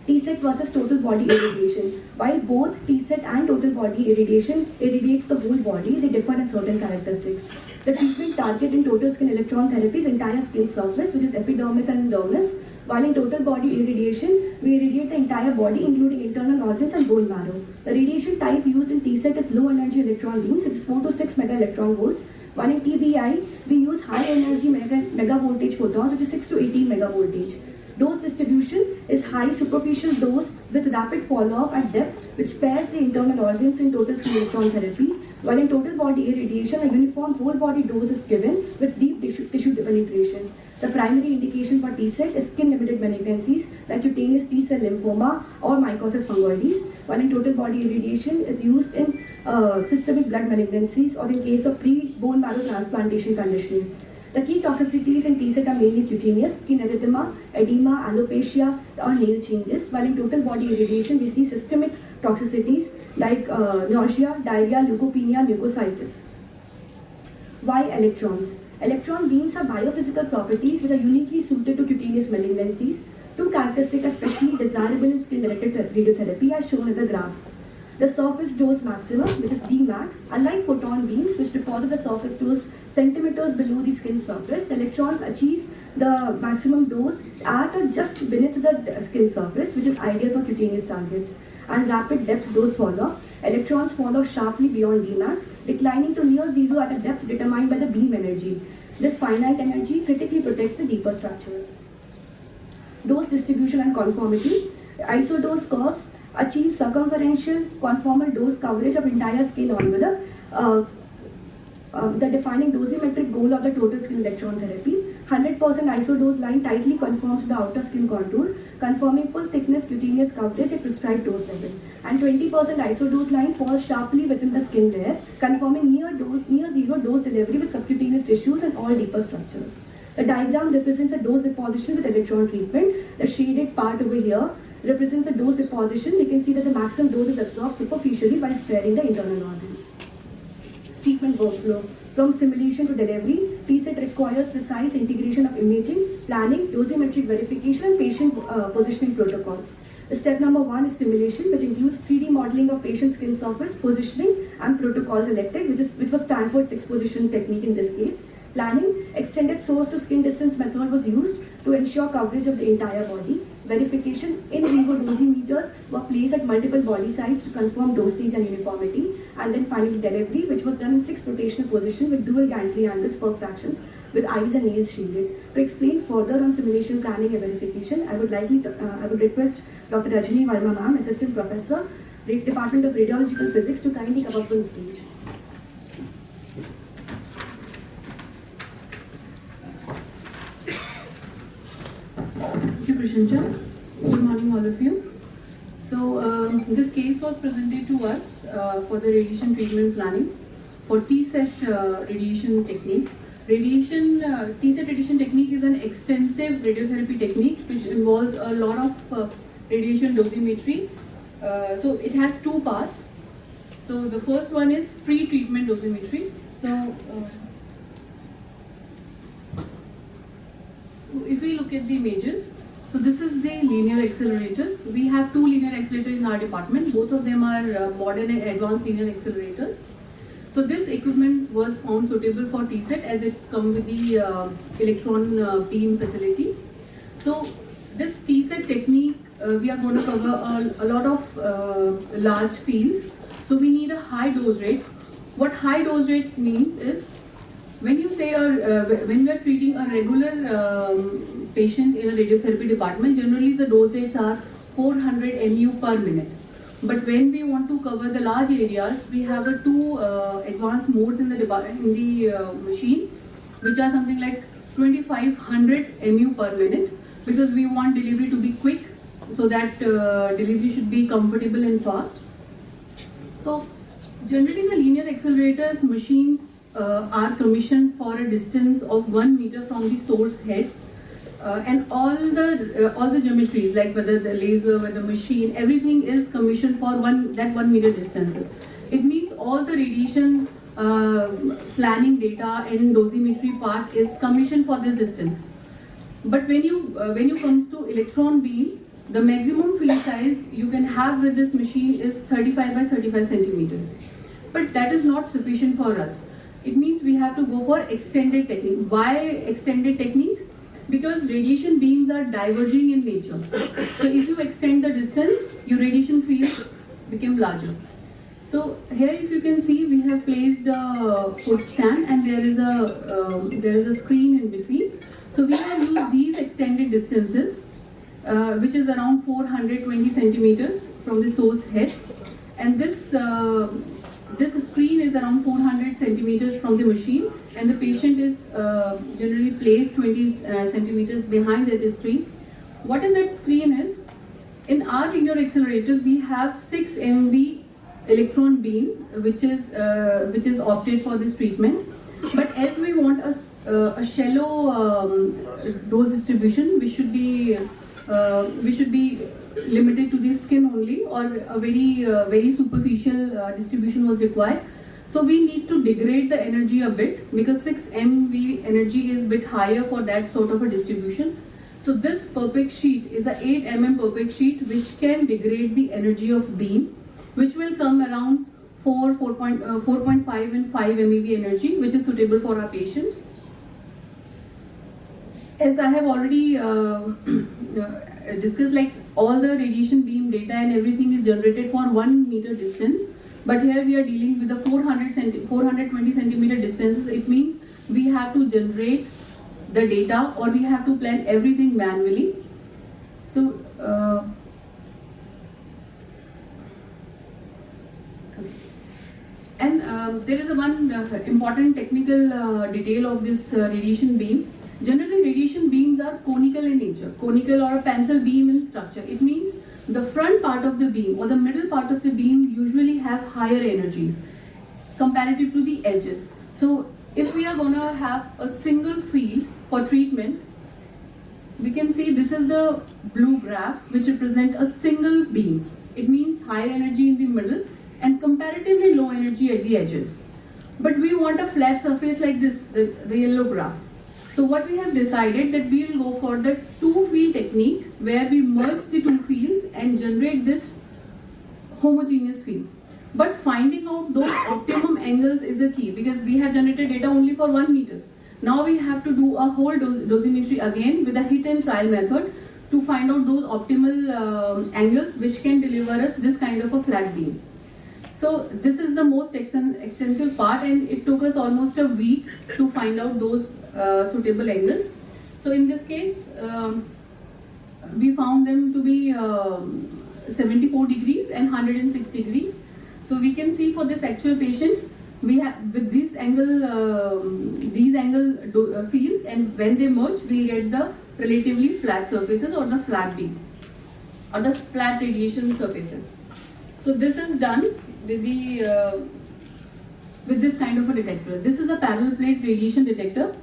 TSET versus total body irradiation. While both TSET and total body irradiation irradiates the whole body, they differ in certain characteristics. The treatment target in total skin electron therapy is entire skin surface, which is epidermis and dermis, while in total body irradiation, we irradiate the entire body, including internal organs and bone marrow. The radiation type used in TSET is low energy electron beams, which is 4 to 6 mega electron volts, while in TBI, we use high energy mega voltage photons, which is 6 to 18 mega voltage. Dose distribution is high superficial dose with rapid follow-up at depth, which spares the internal organs in total skin electron therapy, while in total body irradiation, a uniform whole body dose is given with deep tissue penetration. The primary indication for TSET is skin-limited malignancies like cutaneous T-cell lymphoma or mycosis fungoides, while in total body irradiation is used in systemic blood malignancies or in case of pre-bone marrow transplantation conditioning. The key toxicities in TSET are mainly cutaneous, skin erythema, edema, alopecia, or nail changes, while in total body irradiation we see systemic toxicities like nausea, diarrhea, leukopenia, leukocytis. Why electrons? Electron beams are biophysical properties which are uniquely suited to cutaneous malignancies. Two characteristics especially desirable in skin-directed radiotherapy are shown in the graph. The surface dose maximum, which is Dmax, unlike photon beams which deposit the surface dose centimeters below the skin surface, the electrons achieve the maximum dose at or just beneath the skin surface, which is ideal for cutaneous targets. And rapid depth dose follow-up, electrons fall off sharply beyond Dmax, declining to near zero at a depth determined by the beam energy. This finite energy critically protects the deeper structures. Dose distribution and conformity. Isodose curves achieve circumferential conformal dose coverage of entire skin envelope, the defining dosimetric goal of the total skin electron therapy. 100% isodose line tightly conforms to the outer skin contour, confirming full thickness cutaneous coverage at prescribed dose level. And 20% isodose line falls sharply within the skin layer, confirming near zero dose delivery with subcutaneous tissues and all deeper structures. The diagram represents a dose deposition with electron treatment. The shaded part over here represents a dose deposition. We can see that the maximum dose is absorbed superficially by sparing the internal organs. Treatment workflow. From simulation to delivery, TSET requires precise integration of imaging, planning, dosimetric verification, and patient positioning protocols. Step number 1 is simulation, which includes 3D modeling of patient skin surface, positioning, and protocols selected, which was Stanford's exposition technique in this case. Planning, extended source to skin distance method was used to ensure coverage of the entire body. Verification, in vivo dosimeters were placed at multiple body sites to confirm dosage and uniformity. And then finally delivery, which was done in 6 rotational positions with dual gantry angles per fractions with eyes and nails shielded. To explain further on simulation planning and verification, I would request Dr. Rajni Verma ma'am, Assistant Professor, Department of Radiological Physics, to kindly come up on stage. Thank you, Prashancha. Good morning, all of you. So, this case was presented to us for the radiation treatment planning for TSET radiation technique. TSET radiation technique is an extensive radiotherapy technique which involves a lot of radiation dosimetry. So, it has two parts. So, the first one is pre-treatment dosimetry. So, if we look at the images, so this is the linear accelerators. We have two linear accelerators in our department. Both of them are modern and advanced linear accelerators. So this equipment was found suitable for TSET as it's come with the electron beam facility. So this TSET technique, we are going to cover a lot of large fields. So we need a high dose rate. What high dose rate means is, when you say when we are treating a regular patient in a radiotherapy department, generally the dose rates are 400 mu per minute. But when we want to cover the large areas, we have two advanced modes in the machine, which are something like 2500 mu per minute, because we want delivery to be quick, so that delivery should be comfortable and fast. So generally the linear accelerators machines are commissioned for a distance of 1 meter from the source head, and all the geometries, like whether the laser, whether the machine, everything is commissioned for 1 meter distances. It means all the radiation planning data and dosimetry part is commissioned for this distance. But when you comes to electron beam, the maximum field size you can have with this machine is 35 by 35 centimeters. But that is not sufficient for us. It means we have to go for extended technique. Why extended techniques? Because radiation beams are diverging in nature. So if you extend the distance, your radiation field become larger. So here, if you can see, we have placed a foot stand, and there is a screen in between. So we have used these extended distances, which is around 420 centimeters from the source head, and this screen is around 400 centimeters from the machine, and the patient is generally placed 20 centimeters behind that screen. What is that screen is? In our linear accelerators, we have 6 MV electron beam, which is opted for this treatment. But as we want a shallow dose distribution, we should be limited to the skin only, or a very superficial distribution was required. So we need to degrade the energy a bit, because 6 MV energy is a bit higher for that sort of a distribution. So this perfect sheet is a 8 mm perfect sheet, which can degrade the energy of beam, which will come around 4.5 and 5 MeV energy, which is suitable for our patient. As I have already discussed, like all the radiation beam data and everything is generated for 1 meter distance, but here we are dealing with the 420 centimeter distances. It means we have to generate the data, or we have to plan everything manually. So there is one important technical detail of this radiation beam. Generally, radiation beams are conical in nature, conical or a pencil beam in structure. It means the front part of the beam or the middle part of the beam usually have higher energies comparative to the edges. So if we are going to have a single field for treatment, we can see this is the blue graph, which represents a single beam. It means high energy in the middle and comparatively low energy at the edges. But we want a flat surface like this, the yellow graph. So what we have decided that we will go for the 2-field technique, where we merge the 2 fields and generate this homogeneous field. But finding out those optimum angles is a key, because we have generated data only for 1 meter. Now we have to do a whole dosimetry again with a hit and trial method to find out those optimal angles which can deliver us this kind of a flat beam. So this is the most extensive part, and it took us almost a week to find out those suitable angles. So in this case, we found them to be 74 degrees and 106 degrees. So we can see for this actual patient, we have with these angle fields, and when they merge, we get the relatively flat surfaces, or the flat beam, or the flat radiation surfaces. So this is done with this kind of a detector. This is a parallel plate radiation detector,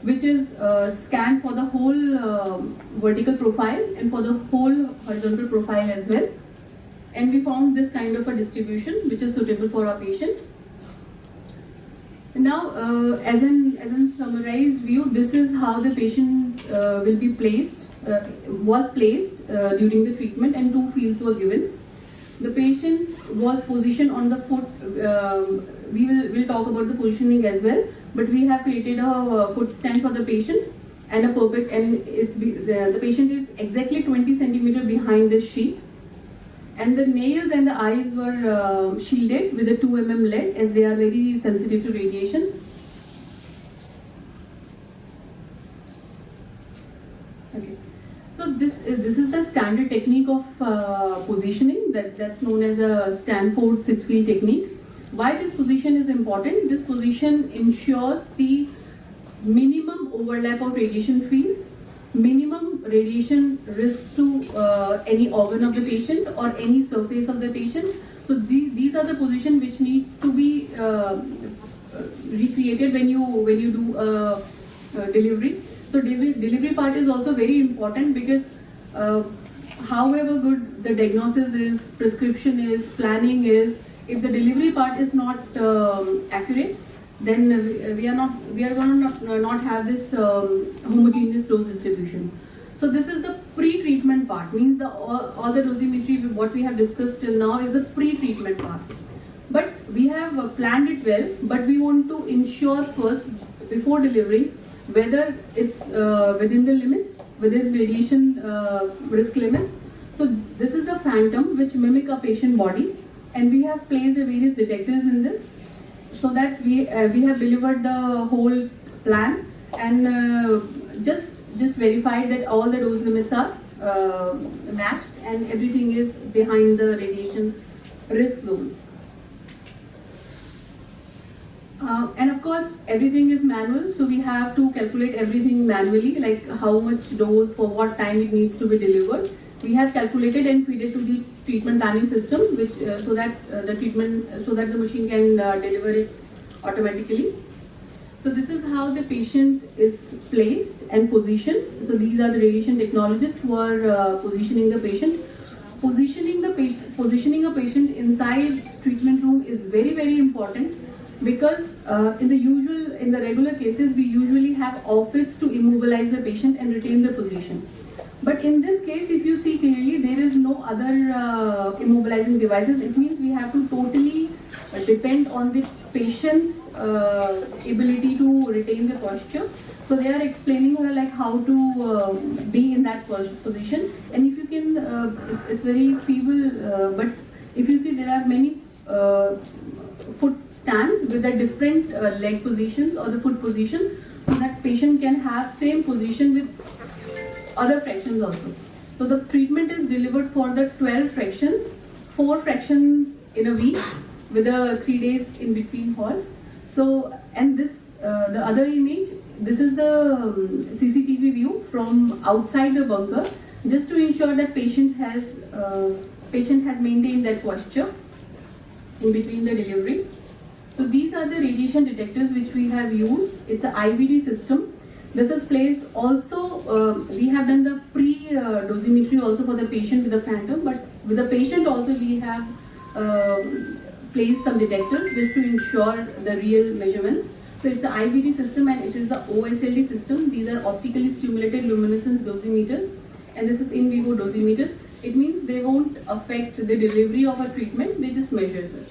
which is scanned for the whole vertical profile and for the whole horizontal profile as well. And we found this kind of a distribution which is suitable for our patient. Now, as in summarized view, this is how the patient was placed during the treatment, and 2 fields were given. The patient was positioned on the foot. We'll talk about the positioning as well, but we have created a foot stand for the patient, and the patient is exactly 20 centimeters behind this sheet, and the nails and the eyes were shielded with a 2 mm lead, as they are very sensitive to radiation. Okay. So this is the standard technique of positioning that's known as a Stanford 6-field technique. Why this position is important? This position ensures the minimum overlap of radiation fields, minimum radiation risk to any organ of the patient or any surface of the patient. So these are the positions which needs to be recreated when you do delivery. So delivery part is also very important, because however good the diagnosis is, prescription is, planning is, if the delivery part is not accurate, then we are going to not have this homogeneous dose distribution. So this is the pre-treatment part, means all the dosimetry what we have discussed till now is the pre-treatment part. But we have planned it well, but we want to ensure first before delivering whether it's within the limits, within radiation risk limits. So this is the phantom which mimic a patient body, and we have placed various detectors in this so that we have delivered the whole plan and just verified that all the dose limits are matched and everything is behind the radiation risk zones. And of course, everything is manual, so we have to calculate everything manually, like how much dose for what time it needs to be delivered. We have calculated and feed it to the treatment planning system, which so that the machine can deliver it automatically. So this is how the patient is placed and positioned. So these are the radiation technologists who are positioning the patient. Positioning a patient inside treatment room is very, very important, because in the regular cases we usually have offits to immobilize the patient and retain the position. But in this case, if you see clearly, there is no other immobilizing devices. It means we have to totally depend on the patient's ability to retain the posture. So they are explaining her like how to be in that position. And if you can, it's very feeble, but if you see, there are many foot stands with the different leg positions or the foot position, so that patient can have same position with other fractions also. So the treatment is delivered for the 12 fractions, 4 fractions in a week with a 3 days in between halt. So, and this, the other image, this is the CCTV view from outside the bunker, just to ensure that patient has maintained that posture in between the delivery. So these are the radiation detectors which we have used. It's an IVD system. This is placed also, we have done the pre-dosimetry also for the patient with the phantom, but with the patient also we have placed some detectors just to ensure the real measurements. So it's an IVD system and it is the OSLD system. These are optically stimulated luminescence dosimeters, and this is in vivo dosimeters. It means they won't affect the delivery of a treatment, they just measure it.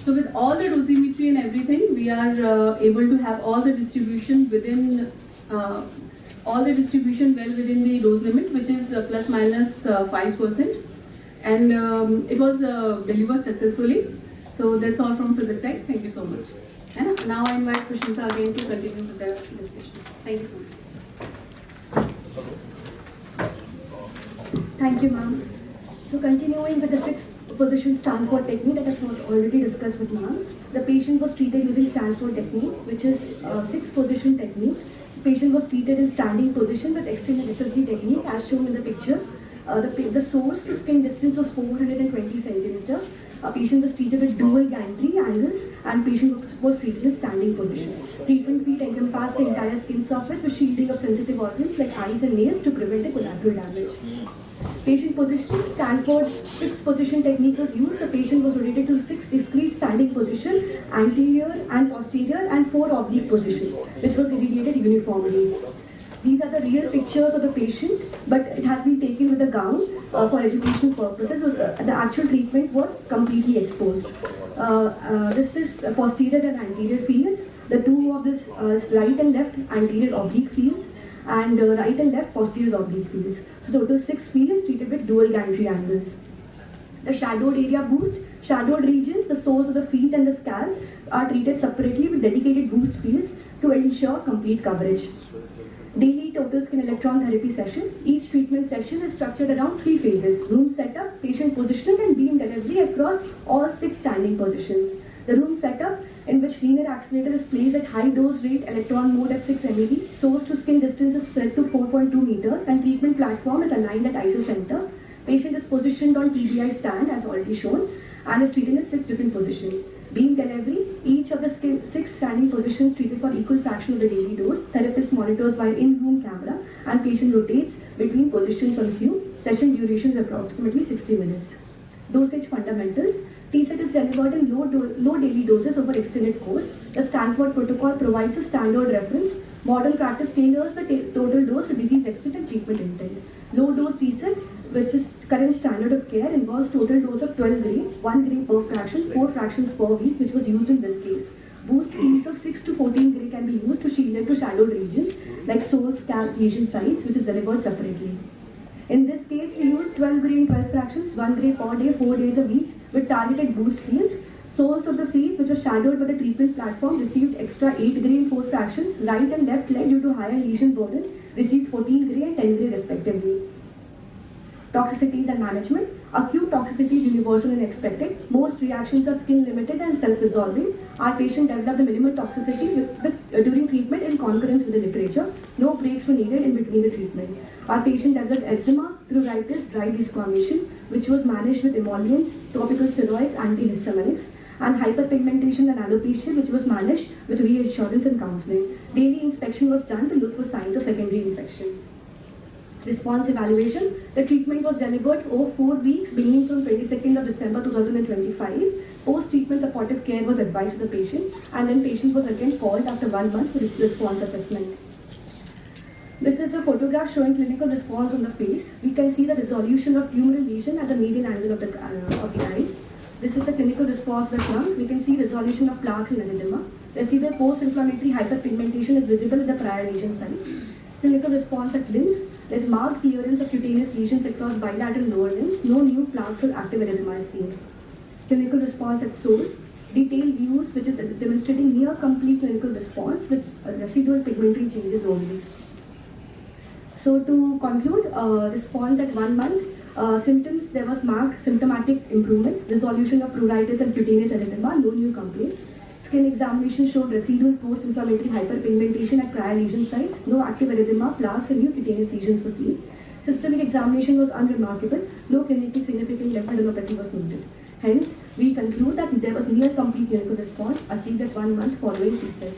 So with all the dosimetry and everything, we are able to have all the distribution within, well within the dose limit, which is plus minus 5%. And it was delivered successfully. So that's all from physics side. Thank you so much. And now I invite Prashanta again to continue with the discussion. Thank you so much. Thank you, ma'am. So continuing with the 6th position Stanford technique that was already discussed with ma'am. The patient was treated using Stanford technique, which is 6th position technique. The patient was treated in standing position with extended SSD technique as shown in the picture. The source to skin distance was 420 centimeters. A patient was treated with dual gantry angles and patient was treated in standing position. Treatment field encompassed the entire skin surface with shielding of sensitive organs like eyes and nails to prevent the collateral damage. Patient positioning, Stanford 6th position technique was used. The patient was rotated to 6 discrete standing positions, anterior and posterior, and 4 oblique positions, which was irradiated uniformly. These are the real pictures of the patient, but it has been taken with a gown for educational purposes. So the actual treatment was completely exposed. This is posterior and anterior fields. The two of this right and left anterior oblique fields, and right and left posterior oblique fields. So total 6 fields treated with dual gantry angles. The shadowed area boost, shadowed regions, the soles of the feet and the scalp are treated separately with dedicated boost fields to ensure complete coverage. Daily total skin electron therapy session. Each treatment session is structured around 3 phases: room setup, patient positioning, and beam delivery across all 6 standing positions. The room setup, in which linear accelerator is placed at high dose rate electron mode at 6 MeV, source to skin distance is set to 4.2 meters, and treatment platform is aligned at isocenter. Patient is positioned on TBI stand as already shown and is treated in 6 different positions. Beam delivery, each of the 6 standing positions treated for equal fraction of the daily dose. Therapist monitors by in-room camera and patient rotates between positions on cue. Session duration is approximately 60 minutes. Dosage fundamentals. TSET is delivered in low daily doses over extended course. The Stanford protocol provides a standard reference. Modern practice tailors the total dose to disease extent and treatment intent. Low dose TSET, which is current standard of care, involves total dose of 12 gray, 1 gray per fraction, 4 fractions per week, which was used in this case. Boost fields of 6 to 14 gray can be used to shield to shadowed regions like sole, scalp, lesion sites, which is delivered separately. In this case, we use 12 gray in 12 fractions, 1 gray per day, 4 days a week, with targeted boost fields. Soles of the feet, which was shadowed by the treatment platform, received extra 8 gray in 4 fractions. Right and left leg, due to higher lesion burden, received 14 gray and 10 gray respectively. Toxicities and management. Acute toxicity is universal and expected. Most reactions are skin limited and self-resolving. Our patient developed a minimal toxicity during treatment in concurrence with the literature. No breaks were needed in between the treatment. Our patient developed eczema, pruritus, dry desquamation, which was managed with emollients, topical steroids, antihistaminics, and hyperpigmentation and alopecia, which was managed with reassurance and counseling. Daily inspection was done to look for signs of secondary infection. Response evaluation. The treatment was delivered over 4 weeks, beginning from 22nd of December 2025. Post-treatment supportive care was advised to the patient, and then patient was again called after 1 month for response assessment. This is a photograph showing clinical response on the face. We can see the resolution of tumoral lesion at the median angle of the eye. This is the clinical response with lung. We can see resolution of plaques and erythema. Residual post-inflammatory hyperpigmentation is visible at the prior lesion sites. Clinical response at limbs. There is marked clearance of cutaneous lesions across bilateral lower limbs. No new plaques or active erythema is seen. Clinical response at soles. Detailed views which is demonstrating near complete clinical response with residual pigmentary changes only. So to conclude, response at 1 month. Symptoms, there was marked symptomatic improvement, resolution of pruritus and cutaneous erythema, no new complaints. Skin examination showed residual post-inflammatory hyperpigmentation at prior lesion sites, no active erythema, plaques and new cutaneous lesions were seen. Systemic examination was unremarkable, no clinically significant lymphadenopathy was noted. Hence, we conclude that there was near complete clinical response achieved at 1 month following TSET.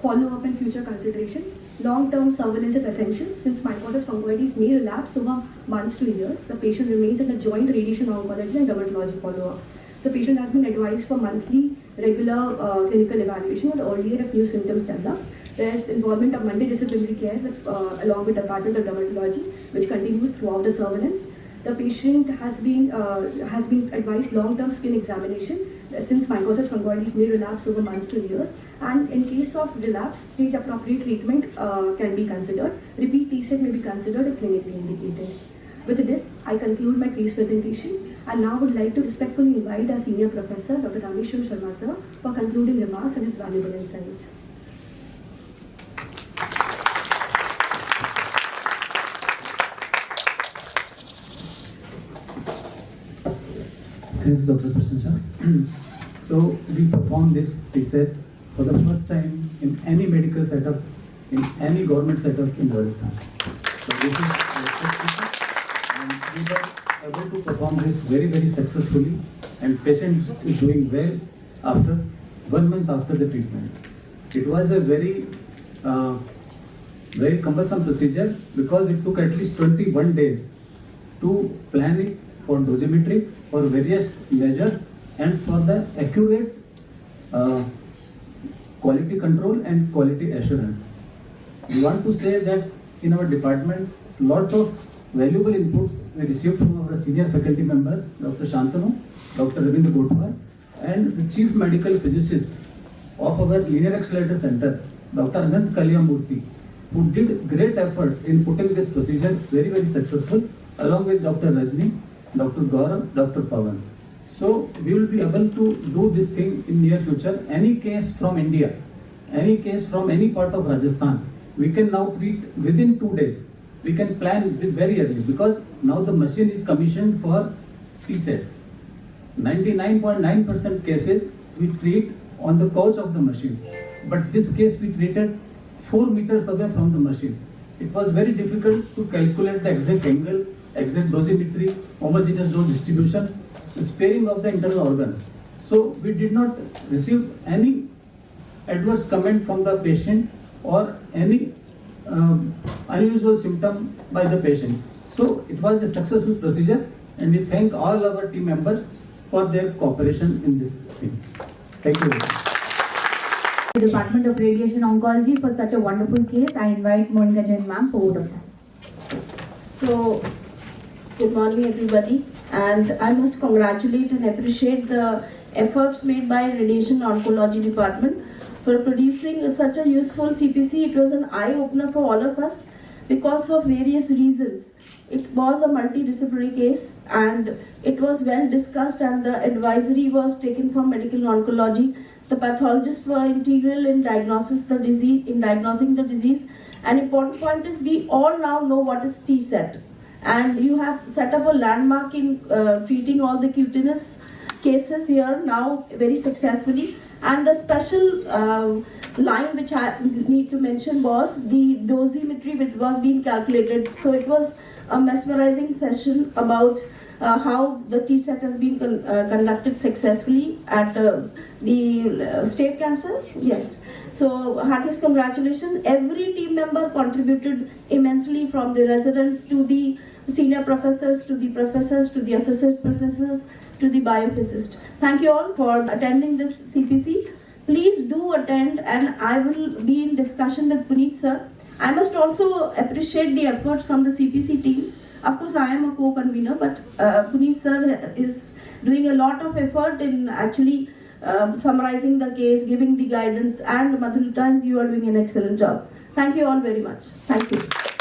Follow-up and future consideration. Long-term surveillance is essential since mycosis fungoides may relapse over months to years. The patient remains under joint radiation oncology and dermatology follow-up. So patient has been advised for monthly regular clinical evaluation or earlier if new symptoms develop. There is involvement of multidisciplinary care along with Department of Dermatology, which continues throughout the surveillance. The patient has been advised long-term skin examination since mycosis fungoides may relapse over months to years. And in case of relapse, stage-appropriate treatment can be considered. Repeat TSET may be considered if clinically indicated. With this, I conclude my case presentation and now would like to respectfully invite our senior professor, Dr. Rameshwar Sharma sir, for concluding remarks and his valuable insights. Thanks, Dr. Prashansa. So we performed this TSET for the first time in any medical setup, in any government setup in Rajasthan. So this is and we were able to perform this very, very successfully, and patient is doing well after 1 month after the treatment. It was a very cumbersome procedure because it took at least 21 days to plan it for dosimetry, for various measures, and for the accurate quality control and quality assurance. We want to say that in our department, lot of valuable inputs we received from our senior faculty member, Dr. Shantanu, Dr. Ravinder Gothwal, and the chief medical physicist of our Linear Accelerator Center, Dr. Anant Kalyamurthy, who did great efforts in putting this procedure very, very successful, along with Dr. Rajni, Dr. Gaurav, Dr. Pawan. So we will be able to do this thing in near future. Any case from India, any case from any part of Rajasthan, we can now treat within 2 days. We can plan very early because now the machine is commissioned for TSET. 99.9% cases we treat on the couch of the machine. But this case we treated 4 meters away from the machine. It was very difficult to calculate the exact angle, exact dosimetry, homogeneous dose distribution, sparing of the internal organs. So we did not receive any adverse comment from the patient or any unusual symptom by the patient. So it was a successful procedure, and we thank all our team members for their cooperation in this thing. Thank you very much. The Department of Radiation Oncology for such a wonderful case. I invite Monica Jain ma'am forward. So, good morning everybody, and I must congratulate and appreciate the efforts made by Radiation Oncology Department for producing such a useful CPC. It was an eye-opener for all of us because of various reasons. It was a multidisciplinary case and it was well discussed, and the advisory was taken from medical oncology. The pathologists were integral in diagnosing the disease. An important point is we all now know what is TSET, and you have set up a landmark in treating all the cutaneous cases here now very successfully. And the special line which I need to mention was the dosimetry which was being calculated. So it was a mesmerizing session about how the TSET has been conducted successfully at the state council. Yes. So heartiest congratulations. Every team member contributed immensely, from the resident to the senior professors to the professors to the associate professors to the biophysicist. Thank you all for attending this CPC. Please do attend, and I will be in discussion with Puneet sir. I must also appreciate the efforts from the CPC team. Of course, I am a co-convener, but Puneet sir is doing a lot of effort in actually summarizing the case, giving the guidance, and Madhulita, you are doing an excellent job. Thank you all very much. Thank you.